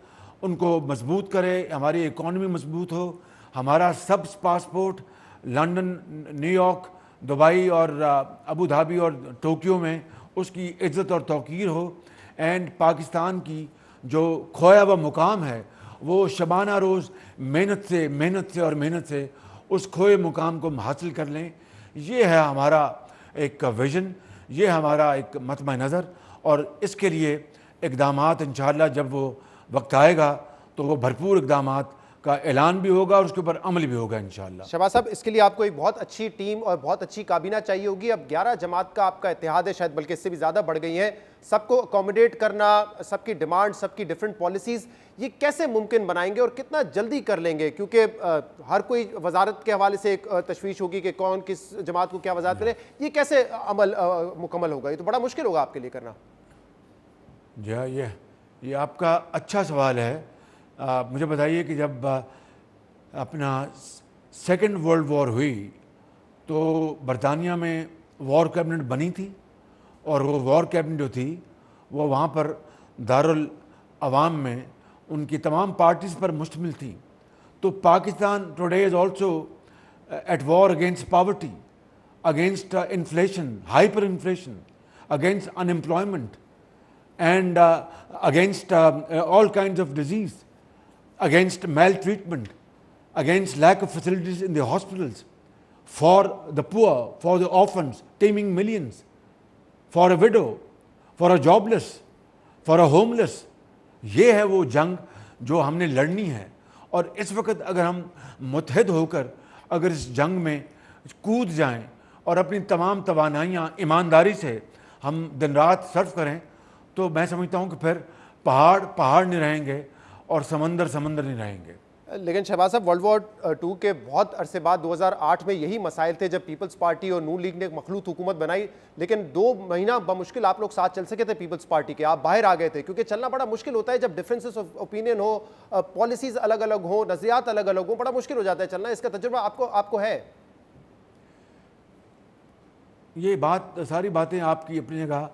S1: ان کو مضبوط کرے, ہماری اکانومی مضبوط ہو, ہمارا سبز passport London, new York, Dubai اور ابو دھابی اور ٹوکیو میں اس کی عزت اور توقیر ہو, اینڈ پاکستان کی جو کھویا ہوا مقام ہے وہ شبانہ روز محنت سے اس کھوئے مقام کو حاصل کر لیں. یہ ہے ہمارا ایک ویژن, یہ ہمارا ایک مطمع نظر, اور اس کے لیے اقدامات انشاءاللہ جب وہ وقت آئے گا تو وہ بھرپور اقدامات کا اعلان بھی ہوگا اور اس کے اوپر عمل بھی ہوگا انشاءاللہ.
S2: شہباز صاحب, اس کے لیے آپ کو ایک بہت اچھی ٹیم اور بہت اچھی کابینہ چاہیے ہوگی. اب 11 جماعت کا آپ کا اتحاد ہے, شاید بلکہ اس سے بھی زیادہ بڑھ گئی ہیں. سب کو اکوموڈیٹ کرنا, سب کی ڈیمانڈ, سب کی ڈیفرنٹ پالیسیز, یہ کیسے ممکن بنائیں گے اور کتنا جلدی کر لیں گے؟ کیونکہ ہر کوئی وزارت کے حوالے سے ایک تشویش ہوگی کہ کون کس جماعت کو کیا وزارت ملے. یہ کیسے عمل مکمل ہوگا؟ یہ تو بڑا مشکل ہوگا آپ کے لیے کرنا.
S1: جی ہاں, یہ آپ کا اچھا سوال ہے. مجھے بتائیے کہ جب اپنا سیکنڈ ورلڈ وار ہوئی تو برطانیہ میں وار کیبنٹ بنی تھی, اور وہ وار کیبنٹ جو تھی وہ وہاں پر دارالعوام میں ان کی تمام پارٹیز پر مشتمل تھی. تو Pakistan today is also at war against poverty, against inflation, hyper inflation, against unemployment, and against all kinds of disease, against maltreatment, against lack of facilities in the hospitals, for the poor, for the orphans, teeming millions, for a widow, for a jobless, for a homeless. یہ ہے وہ جنگ جو ہم نے لڑنی ہے, اور اس وقت اگر ہم متحد ہو کر اگر اس جنگ میں کود جائیں اور اپنی تمام توانائیاں ایمانداری سے ہم دن رات صرف کریں تو میں سمجھتا ہوں کہ پھر پہاڑ نہیں رہیں گے اور سمندر نہیں رہیں گے.
S2: لیکن شہباز صاحب, ورلڈ وار 2 کے بہت عرصے بعد 2008 میں یہی مسائل تھے جب پیپلز پارٹی اور نون لیگ نے ایک مخلوط حکومت بنائی, لیکن 2 مہینہ بمشکل آپ لوگ ساتھ چل سکے تھے پیپلز پارٹی کے, آپ باہر آ گئے تھے. کیونکہ چلنا بڑا مشکل ہوتا ہے جب differences of opinion who, policies الگ الگ ہوں, نظریات الگ الگ ہوں, بڑا مشکل ہو جاتا ہے چلنا. اس کا تجربہ آپ کو ہے؟
S1: یہ ساری باتیں آپ کی اپنی جگہ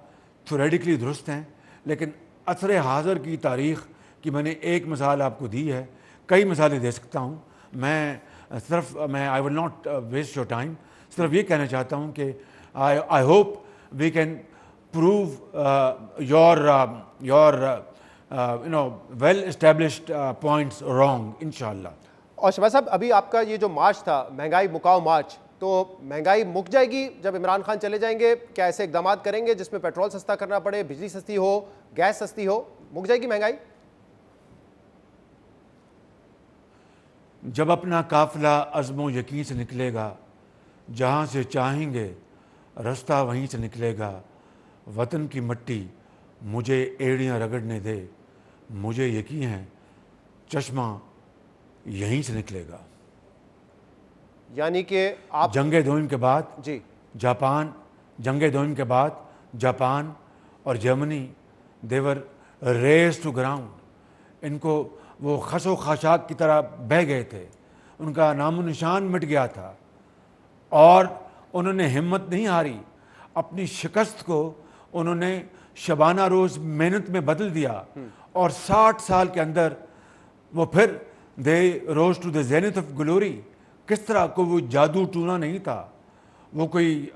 S1: تھیوریٹیکلی درست ہیں, لیکن عصر حاضر کی تاریخ کی میں نے ایک مثال آپ کو دی ہے, کئی مثالیں دے سکتا ہوں. میں صرف میں I will not waste your time, صرف یہ کہنا چاہتا ہوں کہ I hope we can prove your well established points wrong انشاءاللہ.
S2: اور شہباز صاحب ابھی آپ کا یہ جو مارچ تھا مہنگائی مکاؤ مارچ، تو مہنگائی مک جائے گی جب عمران خان چلے جائیں گے؟ کیا ایسے اقدامات کریں گے جس میں پیٹرول سستا کرنا پڑے، بجلی سستی ہو، گیس سستی ہو، مک جائے گی مہنگائی؟
S1: جب اپنا قافلہ عزم و یقین سے نکلے گا، جہاں سے چاہیں گے رستہ وہیں سے نکلے گا، وطن کی مٹی مجھے ایڑیاں رگڑنے دے، مجھے یقین ہے چشمہ یہیں سے نکلے گا.
S2: یعنی کہ آپ
S1: جنگ دوئم کے بعد
S2: جی
S1: جنگ دوئم کے بعد جاپان اور جرمنی دیور ریز ٹو گراؤنڈ. ان کو وہ خس و خاشاک کی طرح بہہ گئے تھے، ان کا نام و نشان مٹ گیا تھا، اور انہوں نے ہمت نہیں ہاری. اپنی شکست کو انہوں نے شبانہ روز محنت میں بدل دیا، اور 60 سال کے اندر وہ پھر they rose to the zenith of glory. کس طرح کو وہ جادو ٹونا نہیں تھا، وہ کوئی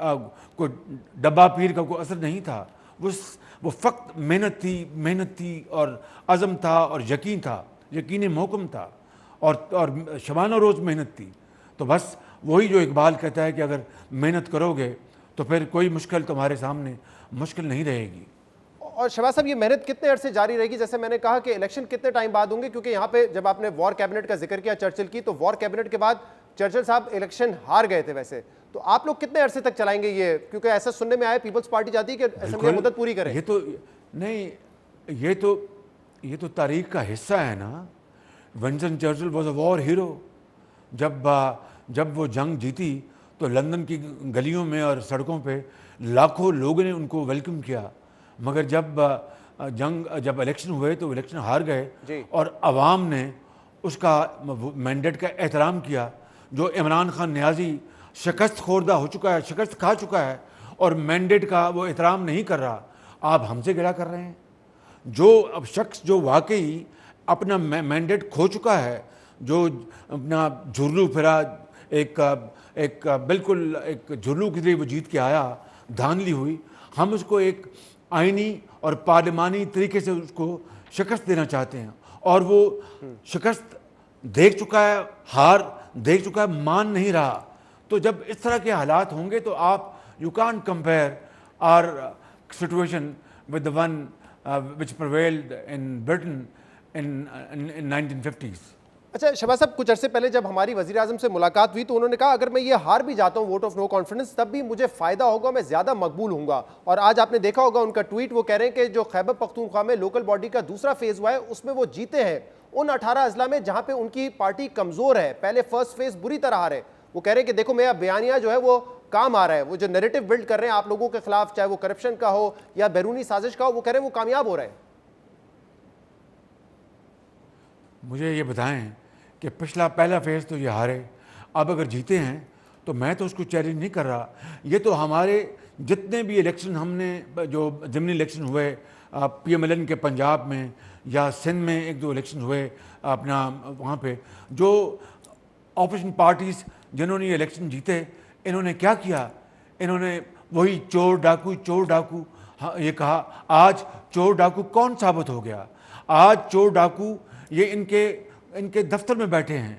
S1: ڈبہ پیر کا کوئی اثر نہیں تھا، وہ فقط محنت تھی اور عزم تھا اور یقین تھا، یقین محکم تھا، اور شبانہ روز محنت تھی. تو بس وہی جو اقبال کہتا ہے کہ اگر محنت کرو گے تو پھر کوئی مشکل تمہارے سامنے مشکل نہیں رہے گی.
S2: اور شہباز صاحب یہ محنت کتنے عرصے جاری رہے گی؟ جیسے میں نے کہا کہ الیکشن کتنے ٹائم بعد ہوں گے، کیونکہ یہاں پہ جب آپ نے وار کیبنٹ کا ذکر کیا چرچل کی، تو وار کیبنٹ کے بعد چرچل صاحب الیکشن ہار گئے تھے ویسے، تو آپ لوگ کتنے عرصے تک چلائیں گے یہ؟ کیونکہ ایسا سننے میں آیا پیپلز پارٹی چاہتی ہے کہ اسمبلی مدت پوری کرے.
S1: یہ تو نہیں، یہ تو تاریخ کا حصہ ہے نا. Winston Churchill was a war hero. جب وہ جنگ جیتی تو لندن کی گلیوں میں اور سڑکوں پہ لاکھوں لوگوں نے ان کو ویلکم کیا، مگر جب الیکشن ہوئے تو الیکشن ہار گئے، اور عوام نے اس کا مینڈیٹ کا احترام کیا. جو عمران خان نیازی شکست خوردہ ہو چکا ہے، شکست کھا چکا ہے، اور مینڈیٹ کا وہ احترام نہیں کر رہا، آپ ہم سے گلا کر رہے ہیں. جو شخص جو واقعی اپنا مینڈیٹ کھو چکا ہے، جو اپنا جھرلو پھرا، ایک بالکل ایک جھرلو کی طرح وہ جیت کے آیا، دھاندلی ہوئی، ہم اس کو ایک آئینی اور پارلیمانی طریقے سے اس کو شکست دینا چاہتے ہیں. اور وہ شکست دیکھ چکا ہے، ہار دیکھ چکا ہے، مان نہیں رہا. تو جب اس طرح کے حالات ہوں گے تو آپ you can't compare our situation with the one which prevailed in Britain in 1950s.
S2: اچھا شہباز صاحب، کچھ عرصے پہلے جب ہماری وزیر اعظم سے ملاقات ہوئی تو انہوں نے کہا اگر میں یہ ہار بھی جاتا ہوں ووٹ آف نو کانفیڈنس تب بھی مجھے فائدہ ہوگا، میں زیادہ مقبول ہوں گا. اور آج آپ نے دیکھا ہوگا ان کا ٹویٹ، وہ کہہ رہے ہیں کہ جو خیبر پختونخوا میں لوکل باڈی کا دوسرا فیز ہوا ہے اس میں وہ جیتے ہیں ان 18 اضلاع میں جہاں پہ ان کی پارٹی کمزور ہے. پہلے فرسٹ فیز بری طرح ہارے. وہ کہہ رہے ہیں کہ دیکھو میرا بیانیہ جو ہے وہ کام آ رہا ہے، وہ جو نیریٹو بلڈ کر رہے ہیں آپ لوگوں کے خلاف، چاہے وہ کرپشن کا ہو یا بیرونی سازش کا ہو، وہ کہہ رہے ہیں وہ کامیاب ہو رہے ہیں.
S1: مجھے یہ بتائیں کہ پہلا فیز تو یہ ہارے، اب اگر جیتے ہیں تو میں تو اس کو چیلنج نہیں کر رہا. یہ تو ہمارے جتنے بھی الیکشن ہم نے جو ضمنی الیکشن ہوئے پی ایم ایل این کے پنجاب میں یا سندھ میں 1-2 الیکشن ہوئے اپنا وہاں پہ، جو اپوزیشن پارٹیز جنہوں نے یہ الیکشن جیتے، انہوں نے کیا کیا؟ انہوں نے وہی چور ڈاکو یہ کہا. آج چور ڈاکو کون ثابت ہو گیا؟ آج چور ڈاکو یہ ان کے دفتر میں بیٹھے ہیں،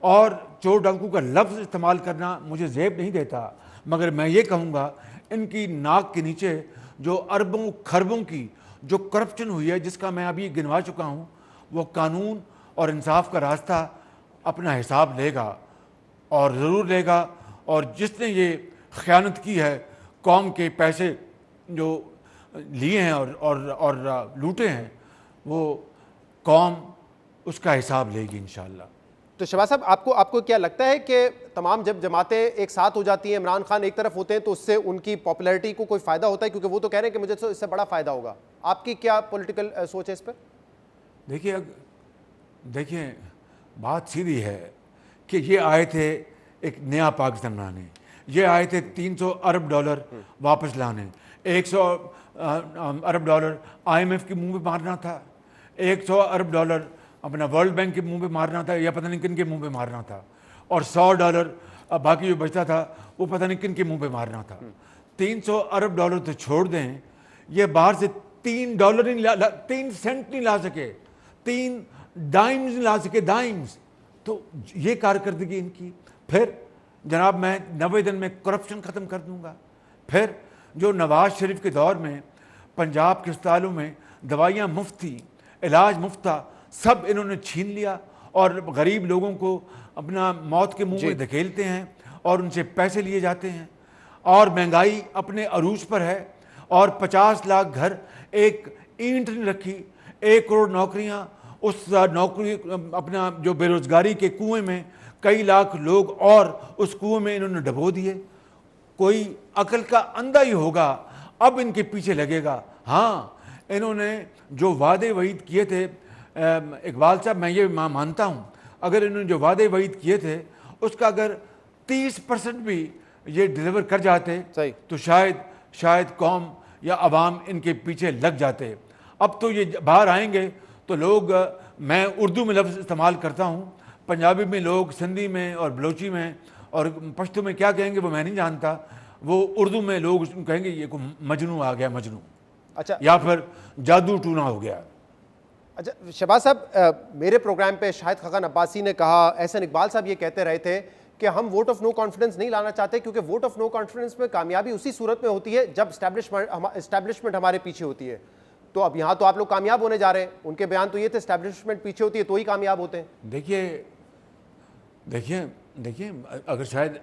S1: اور چور ڈاکو کا لفظ استعمال کرنا مجھے زیب نہیں دیتا، مگر میں یہ کہوں گا ان کی ناک کے نیچے جو اربوں کھربوں کی جو کرپشن ہوئی ہے، جس کا میں ابھی گنوا چکا ہوں، وہ قانون اور انصاف کا راستہ اپنا حساب لے گا، اور ضرور لے گا. اور جس نے یہ خیانت کی ہے، قوم کے پیسے جو لیے ہیں اور لوٹے ہیں، وہ قوم اس کا حساب لے گی انشاءاللہ.
S2: تو شہباز صاحب آپ کو کیا لگتا ہے کہ تمام جب جماعتیں ایک ساتھ ہو جاتی ہیں، عمران خان ایک طرف ہوتے ہیں، تو اس سے ان کی پاپولیرٹی کو کوئی فائدہ ہوتا ہے؟ کیونکہ وہ تو کہہ رہے ہیں کہ مجھے تو اس سے بڑا فائدہ ہوگا. آپ کی کیا پولیٹیکل سوچ ہے اس پر؟
S1: دیکھیں بات سیدھی ہے کہ یہ آئے تھے ایک نیا پاکستان بنانے، یہ آئے تھے $300 ارب واپس لانے. 100 ارب ڈالر آئی ایم ایف کے منہ پہ مارنا تھا، 100 ارب ڈالر اپنا ورلڈ بینک کے منہ پہ مارنا تھا، یا پتہ نہیں کن کے منہ پہ مارنا تھا. اور $100 باقی جو بچتا تھا وہ پتہ نہیں کن کے منہ پہ مارنا تھا. $300 ارب تو چھوڑ دیں, یہ باہر سے $3 نہیں 3 سینٹ نہیں لا سکے, 3 ڈائمز نہیں لا سکے, ڈائمز. تو یہ کارکردگی ان کی. پھر جناب میں 90 دن میں کرپشن ختم کر دوں گا. پھر جو نواز شریف کے دور میں پنجاب کے اسپتالوں میں دوائیاں مفت تھی, علاج مفت تھا, سب انہوں نے چھین لیا اور غریب لوگوں کو اپنا موت کے منہ میں دھکیلتے ہیں اور ان سے پیسے لیے جاتے ہیں. اور مہنگائی اپنے عروج پر ہے, اور 50 لاکھ گھر, ایک اینٹ نہیں رکھی, 1 کروڑ نوکریاں, اس نوکری اپنا جو بے روزگاری کے کنویں میں کئی لاکھ لوگ اور اس کنویں میں انہوں نے ڈبو دیے. کوئی عقل کا اندھا ہی ہوگا اب ان کے پیچھے لگے گا. ہاں انہوں نے جو وعدے وعید کیے تھے اقبال صاحب, میں یہ مانتا ہوں اگر انہوں نے جو وعدے وعید کیے تھے اس کا اگر 30% بھی یہ ڈیلیور کر جاتے تو شاید قوم یا عوام ان کے پیچھے لگ جاتے. اب تو یہ باہر آئیں گے تو لوگ, میں اردو میں لفظ استعمال کرتا ہوں, پنجابی میں لوگ سندھی میں اور بلوچی میں اور پشتو میں کیا کہیں گے وہ میں نہیں جانتا, وہ اردو میں لوگ کہیں گے یہ کو مجنو آ گیا, مجنو.
S2: اچھا,
S1: یا پھر جادو ٹونا ہو گیا.
S2: اچھا شہباز صاحب, میرے پروگرام پہ شاہد خاقان عباسی نے کہا, احسن اقبال صاحب یہ کہتے رہے تھے کہ ہم ووٹ آف نو کانفیڈنس نہیں لانا چاہتے کیونکہ ووٹ آف نو کانفیڈنس میں کامیابی اسی صورت میں ہوتی ہے جب اسٹیبلشمنٹ ہمارے پیچھے ہوتی ہے. تو اب یہاں تو آپ لوگ کامیاب ہونے جا رہے ہیں. ان کے بیان تو یہ تھے اسٹیبلشمنٹ پیچھے ہوتی ہے تو ہی کامیاب ہوتے ہیں.
S1: دیکھیے اگر شاید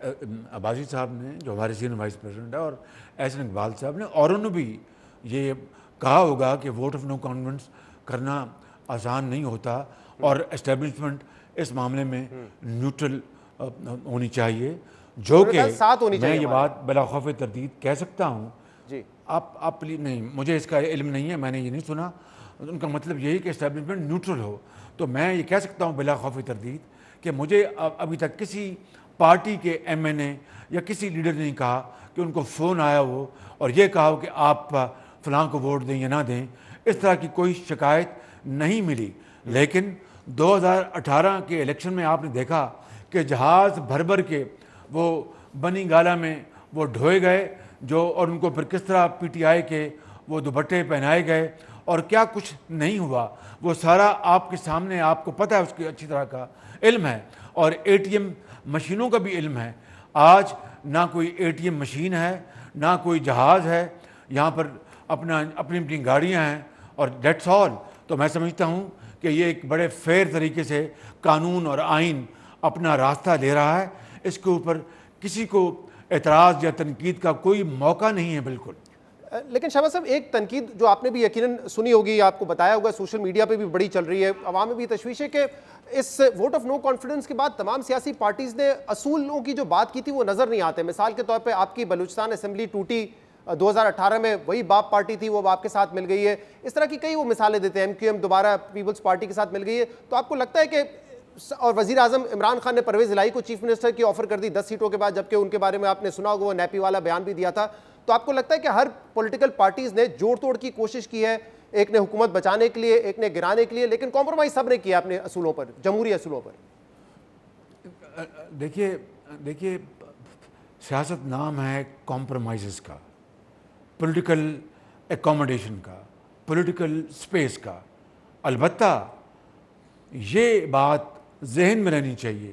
S1: عباسی صاحب نے جو ہمارے سینئر وائس پریزیڈنٹ ہے اور احسن اقبال صاحب نے اوروں نے بھی یہ کہا ہوگا کہ ووٹ آف نو کانفیڈنس کرنا آسان نہیں ہوتا اور اسٹیبلشمنٹ اس معاملے میں نیوٹرل ہونی چاہیے, جو کہ میں یہ بات بلا خوف تردید کہہ سکتا ہوں. آپ نہیں, مجھے اس کا علم نہیں ہے, میں نے یہ نہیں سنا. ان کا مطلب یہی کہ اسٹیبلشمنٹ نیوٹرل ہو, تو میں یہ کہہ سکتا ہوں بلا خوف تردید کہ مجھے ابھی تک کسی پارٹی کے MNA یا کسی لیڈر نے نہیں کہا کہ ان کو فون آیا ہو اور یہ کہا ہو کہ آپ فلاں کو ووٹ دیں یا نہ دیں. اس طرح کی کوئی شکایت نہیں ملی. لیکن 2018 کے الیکشن میں آپ نے دیکھا کہ جہاز بھر بھر کے وہ بنی گالا میں وہ ڈھوئے گئے, جو اور ان کو پھر کس طرح PTI کے وہ دوپٹے پہنائے گئے اور کیا کچھ نہیں ہوا, وہ سارا آپ کے سامنے, آپ کو پتہ ہے, اس کی اچھی طرح کا علم ہے. اور ATM مشینوں کا بھی علم ہے. آج نہ کوئی ATM مشین ہے, نہ کوئی جہاز ہے, یہاں پر اپنی گاڑیاں ہیں اور دیٹس آل. تو میں سمجھتا ہوں کہ یہ ایک بڑے فیئر طریقے سے قانون اور آئین اپنا راستہ لے رہا ہے. اس کے اوپر کسی کو اعتراض یا تنقید کا کوئی موقع نہیں ہے بالکل.
S2: لیکن شہباز صاحب ایک تنقید جو آپ نے بھی یقیناً سنی ہوگی, آپ کو بتایا ہوگا, سوشل میڈیا پہ بھی بڑی چل رہی ہے, عوام میں بھی تشویش ہے کہ اس ووٹ آف نو کانفیڈنس کے بعد تمام سیاسی پارٹیز نے اصولوں کی جو بات کی تھی وہ نظر نہیں آتے. مثال کے طور پہ آپ کی بلوچستان اسمبلی ٹوٹی 2018 میں, وہی باپ پارٹی تھی وہ باپ کے ساتھ مل گئی ہے. اس طرح کی کئی وہ مثالیں دیتے ہیں. MQM دوبارہ پیپلز پارٹی کے ساتھ مل گئی ہے. تو آپ کو لگتا ہے کہ, اور وزیر اعظم عمران خان نے پرویز الہی کو چیف منسٹر کی آفر کر دی 10 سیٹوں کے بعد, جبکہ ان کے بارے میں آپ نے سنا ہوگا وہ نیپی والا بیان بھی دیا تھا. تو آپ کو لگتا ہے کہ ہر پولیٹیکل پارٹیز نے جوڑ توڑ کی کوشش کی ہے, ایک نے حکومت بچانے کے لیے, ایک نے گرانے کے لیے, لیکن کمپرومائز سب نے کیا اپنے اصولوں پر, جمہوری اصولوں پر؟
S1: دیکھیے سیاست نام ہے کمپرومائزز کا, پولیٹیکل ایکوموڈیشن کا, پولیٹیکل سپیس کا. البتہ یہ بات ذہن میں رہنی چاہیے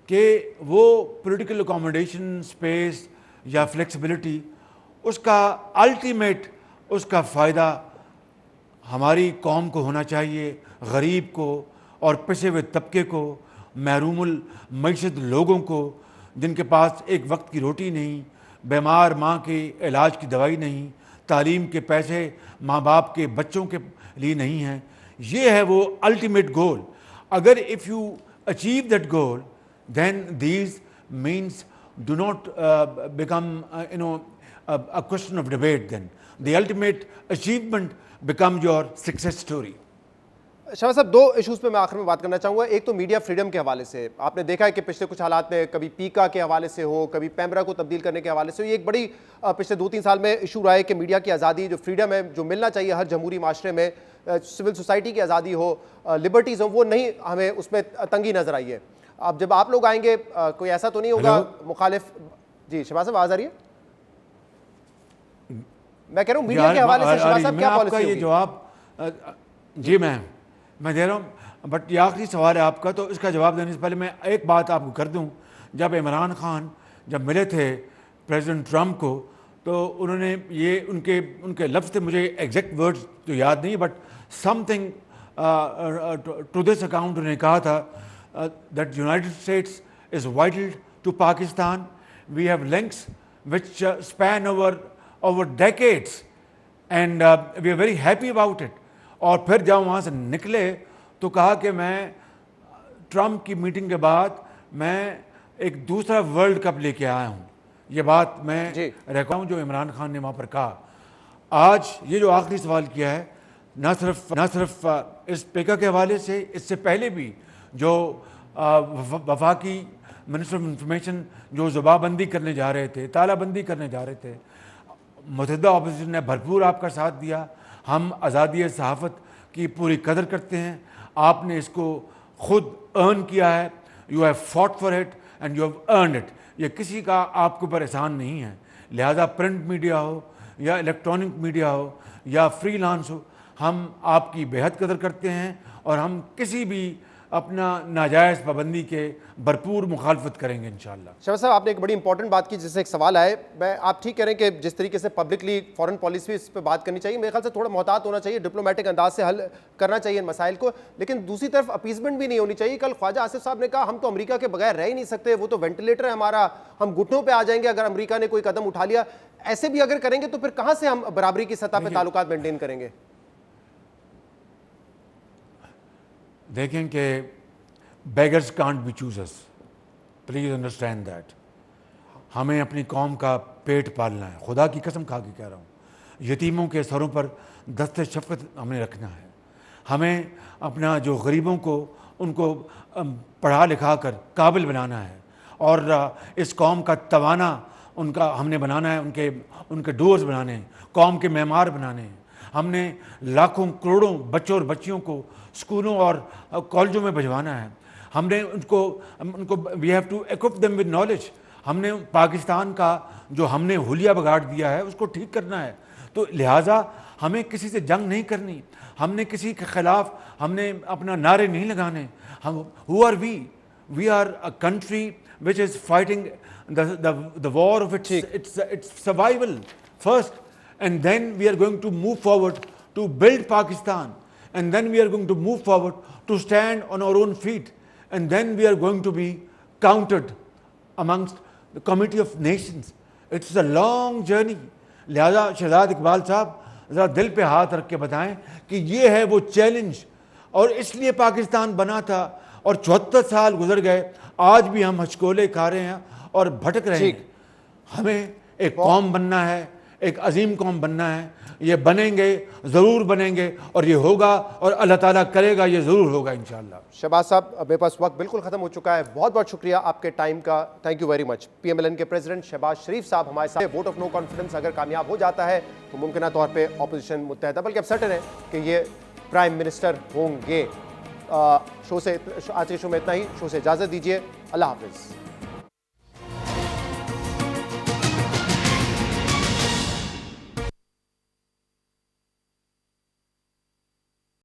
S1: کہ وہ پولیٹیکل ایکوموڈیشن سپیس یا فلیکسیبلٹی, اس کا الٹیمیٹ, اس کا فائدہ ہماری قوم کو ہونا چاہیے, غریب کو اور پسے ہوئے طبقے کو, محروم المعیشت لوگوں کو, جن کے پاس ایک وقت کی روٹی نہیں, بیمار ماں کے علاج کی دوائی نہیں, تعلیم کے پیسے ماں باپ کے بچوں کے لیے نہیں ہیں. یہ ہے وہ الٹیمیٹ گول. اگر if you achieve that goal, then these means do not become a question of debate. Then the ultimate achievement becomes your success story.
S2: Shahbaz صاحب 2 ایشوز پہ میں آخر میں بات کرنا چاہوں گا. ایک تو میڈیا فریڈم کے حوالے سے آپ نے دیکھا ہے کہ پچھلے کچھ حالات میں کبھی پیکا کے حوالے سے ہو, کبھی پیمرا کو تبدیل کرنے کے حوالے سے ہو, یہ ایک بڑی پچھلے 2-3 سال میں ایشو رہا ہے کہ میڈیا کی آزادی, جو فریڈم ہے جو ملنا چاہیے ہر جمہوری معاشرے میں, سول سوسائٹی کی آزادی ہو, لبرٹیز ہوں, وہ نہیں, ہمیں اس میں تنگی نظر آئی ہے. اب جب آپ لوگ آئیں گے کوئی ایسا تو نہیں ہوگا مخالف؟ جی شہباز صاحب آواز آ رہی ہے؟ میں کہہ رہا ہوں میڈیا کے حوالے سے شہباز صاحب کیا پالیسی ہوگی؟
S1: یہ جواب جی میں دے رہا ہوں، بٹ یہ آخری سوال ہے آپ کا، تو اس کا جواب دینے سے پہلے میں ایک بات آپ کو کر دوں. جب عمران خان جب ملے تھے پریزیڈنٹ ٹرمپ کو، تو انہوں نے یہ ان کے لفظ تھے، مجھے ایگزیکٹ ورڈز تو یاد نہیں، but something to this account انہوں نے کہا تھا that United States is vital to Pakistan. We have links which span over decades and we are very happy about it. اور پھر جب وہاں سے نکلے تو کہا کہ میں ٹرمپ کی میٹنگ کے بعد میں ایک دوسرا ورلڈ کپ لے کے آیا ہوں. یہ بات میں رکھا ہوں جو عمران خان نے وہاں پر کہا. آج یہ جو آخری سوال کیا ہے، نہ صرف اس پیکا کے حوالے سے، اس سے پہلے بھی جو وفاقی منسٹر آف انفارمیشن جو زبان بندی کرنے جا رہے تھے، تالہ بندی کرنے جا رہے تھے، متحدہ اپوزیشن نے بھرپور آپ کا ساتھ دیا. ہم آزادی صحافت کی پوری قدر کرتے ہیں. آپ نے اس کو خود ارن کیا ہے. You have fought for it and you have earned it. یہ کسی کا آپ کے اوپر احسان نہیں ہے. لہذا پرنٹ میڈیا ہو یا الیکٹرانک میڈیا ہو یا فری لانس ہو، ہم آپ کی بے حد قدر کرتے ہیں اور ہم کسی بھی اپنا ناجائز پابندی کے بھرپور مخالفت کریں گے انشاءاللہ.
S2: شہباز صاحب آپ نے ایک بڑی امپورٹنٹ بات کی جس سے ایک سوال آئے. میں آپ ٹھیک کہہ رہے ہیں کہ جس طریقے سے پبلکلی فورن پالیسی اس پہ بات کرنی چاہیے، میرے خیال سے تھوڑا محتاط ہونا چاہیے، ڈپلومیٹک انداز سے حل کرنا چاہیے ان مسائل کو، لیکن دوسری طرف اپیزمنٹ بھی نہیں ہونی چاہیے. کل خواجہ آصف صاحب نے کہا ہم تو امریکہ کے بغیر رہ ہی نہیں سکتے، وہ تو وینٹیلیٹر ہے ہمارا، ہم گھٹنوں پہ آ جائیں گے اگر امریکہ نے کوئی قدم اٹھا لیا. ایسے بھی اگر کریں گے تو پھر کہاں سے ہم برابری کی سطح پہ تعلقات مینٹین کریں گے؟
S1: دیکھیں کہ beggars can't be choosers. Please understand that. ہمیں اپنی قوم کا پیٹ پالنا ہے. خدا کی قسم کھا کے کہہ رہا ہوں، یتیموں کے سروں پر دست شفقت ہمیں رکھنا ہے. ہمیں اپنا جو غریبوں کو ان کو پڑھا لکھا کر قابل بنانا ہے، اور اس قوم کا توانا ان کا ہم نے بنانا ہے. ان کے ڈورز بنانے ہیں، قوم کے معمار بنانے ہیں. ہم نے لاکھوں کروڑوں بچوں اور بچیوں کو اسکولوں اور کالجوں میں بھجوانا ہے. ہم نے ان کو we have to equip them with knowledge. ہم نے پاکستان کا جو ہم نے حلیہ بگاڑ دیا ہے اس کو ٹھیک کرنا ہے. تو لہٰذا ہمیں کسی سے جنگ نہیں کرنی، ہم نے کسی کے خلاف ہم نے اپنا نعرے نہیں لگانے. ہم who are we are a country which is fighting the war of its survival first, and then we are going to move forward to build Pakistan, and then we are going to move forward to stand on our own feet, and then we are going to be counted amongst the Committee of Nations. It's a long journey. لہذا شہزاد اقبال صاحب ذرا دل پہ ہاتھ رکھ کے بتائیں کہ یہ ہے وہ چیلنج، اور اس لیے پاکستان بنا تھا، اور 74 سال گزر گئے، آج بھی ہم ہچکولے کھا رہے ہیں اور بھٹک رہے ہیں. ہمیں ایک قوم بننا ہے، ایک عظیم قوم بننا ہے. یہ بنیں گے، ضرور بنیں گے، اور یہ ہوگا، اور اللہ تعالیٰ کرے گا، یہ ضرور ہوگا انشاءاللہ.
S2: شہباز صاحب میرے پاس وقت بالکل ختم ہو چکا ہے. بہت بہت شکریہ آپ کے ٹائم کا. Thank you very much. P M L N کے پریزیڈنٹ شہباز شریف صاحب ہمارے ساتھ. ووٹ آف نو کانفیڈنس اگر کامیاب ہو جاتا ہے تو ممکنہ طور پہ اپوزیشن متحدہ، بلکہ اب سرٹن ہے کہ یہ پرائم منسٹر ہوں گے. شو سے آج کے شو میں اتنا ہی. شو سے اجازت دیجیے. اللہ حافظ.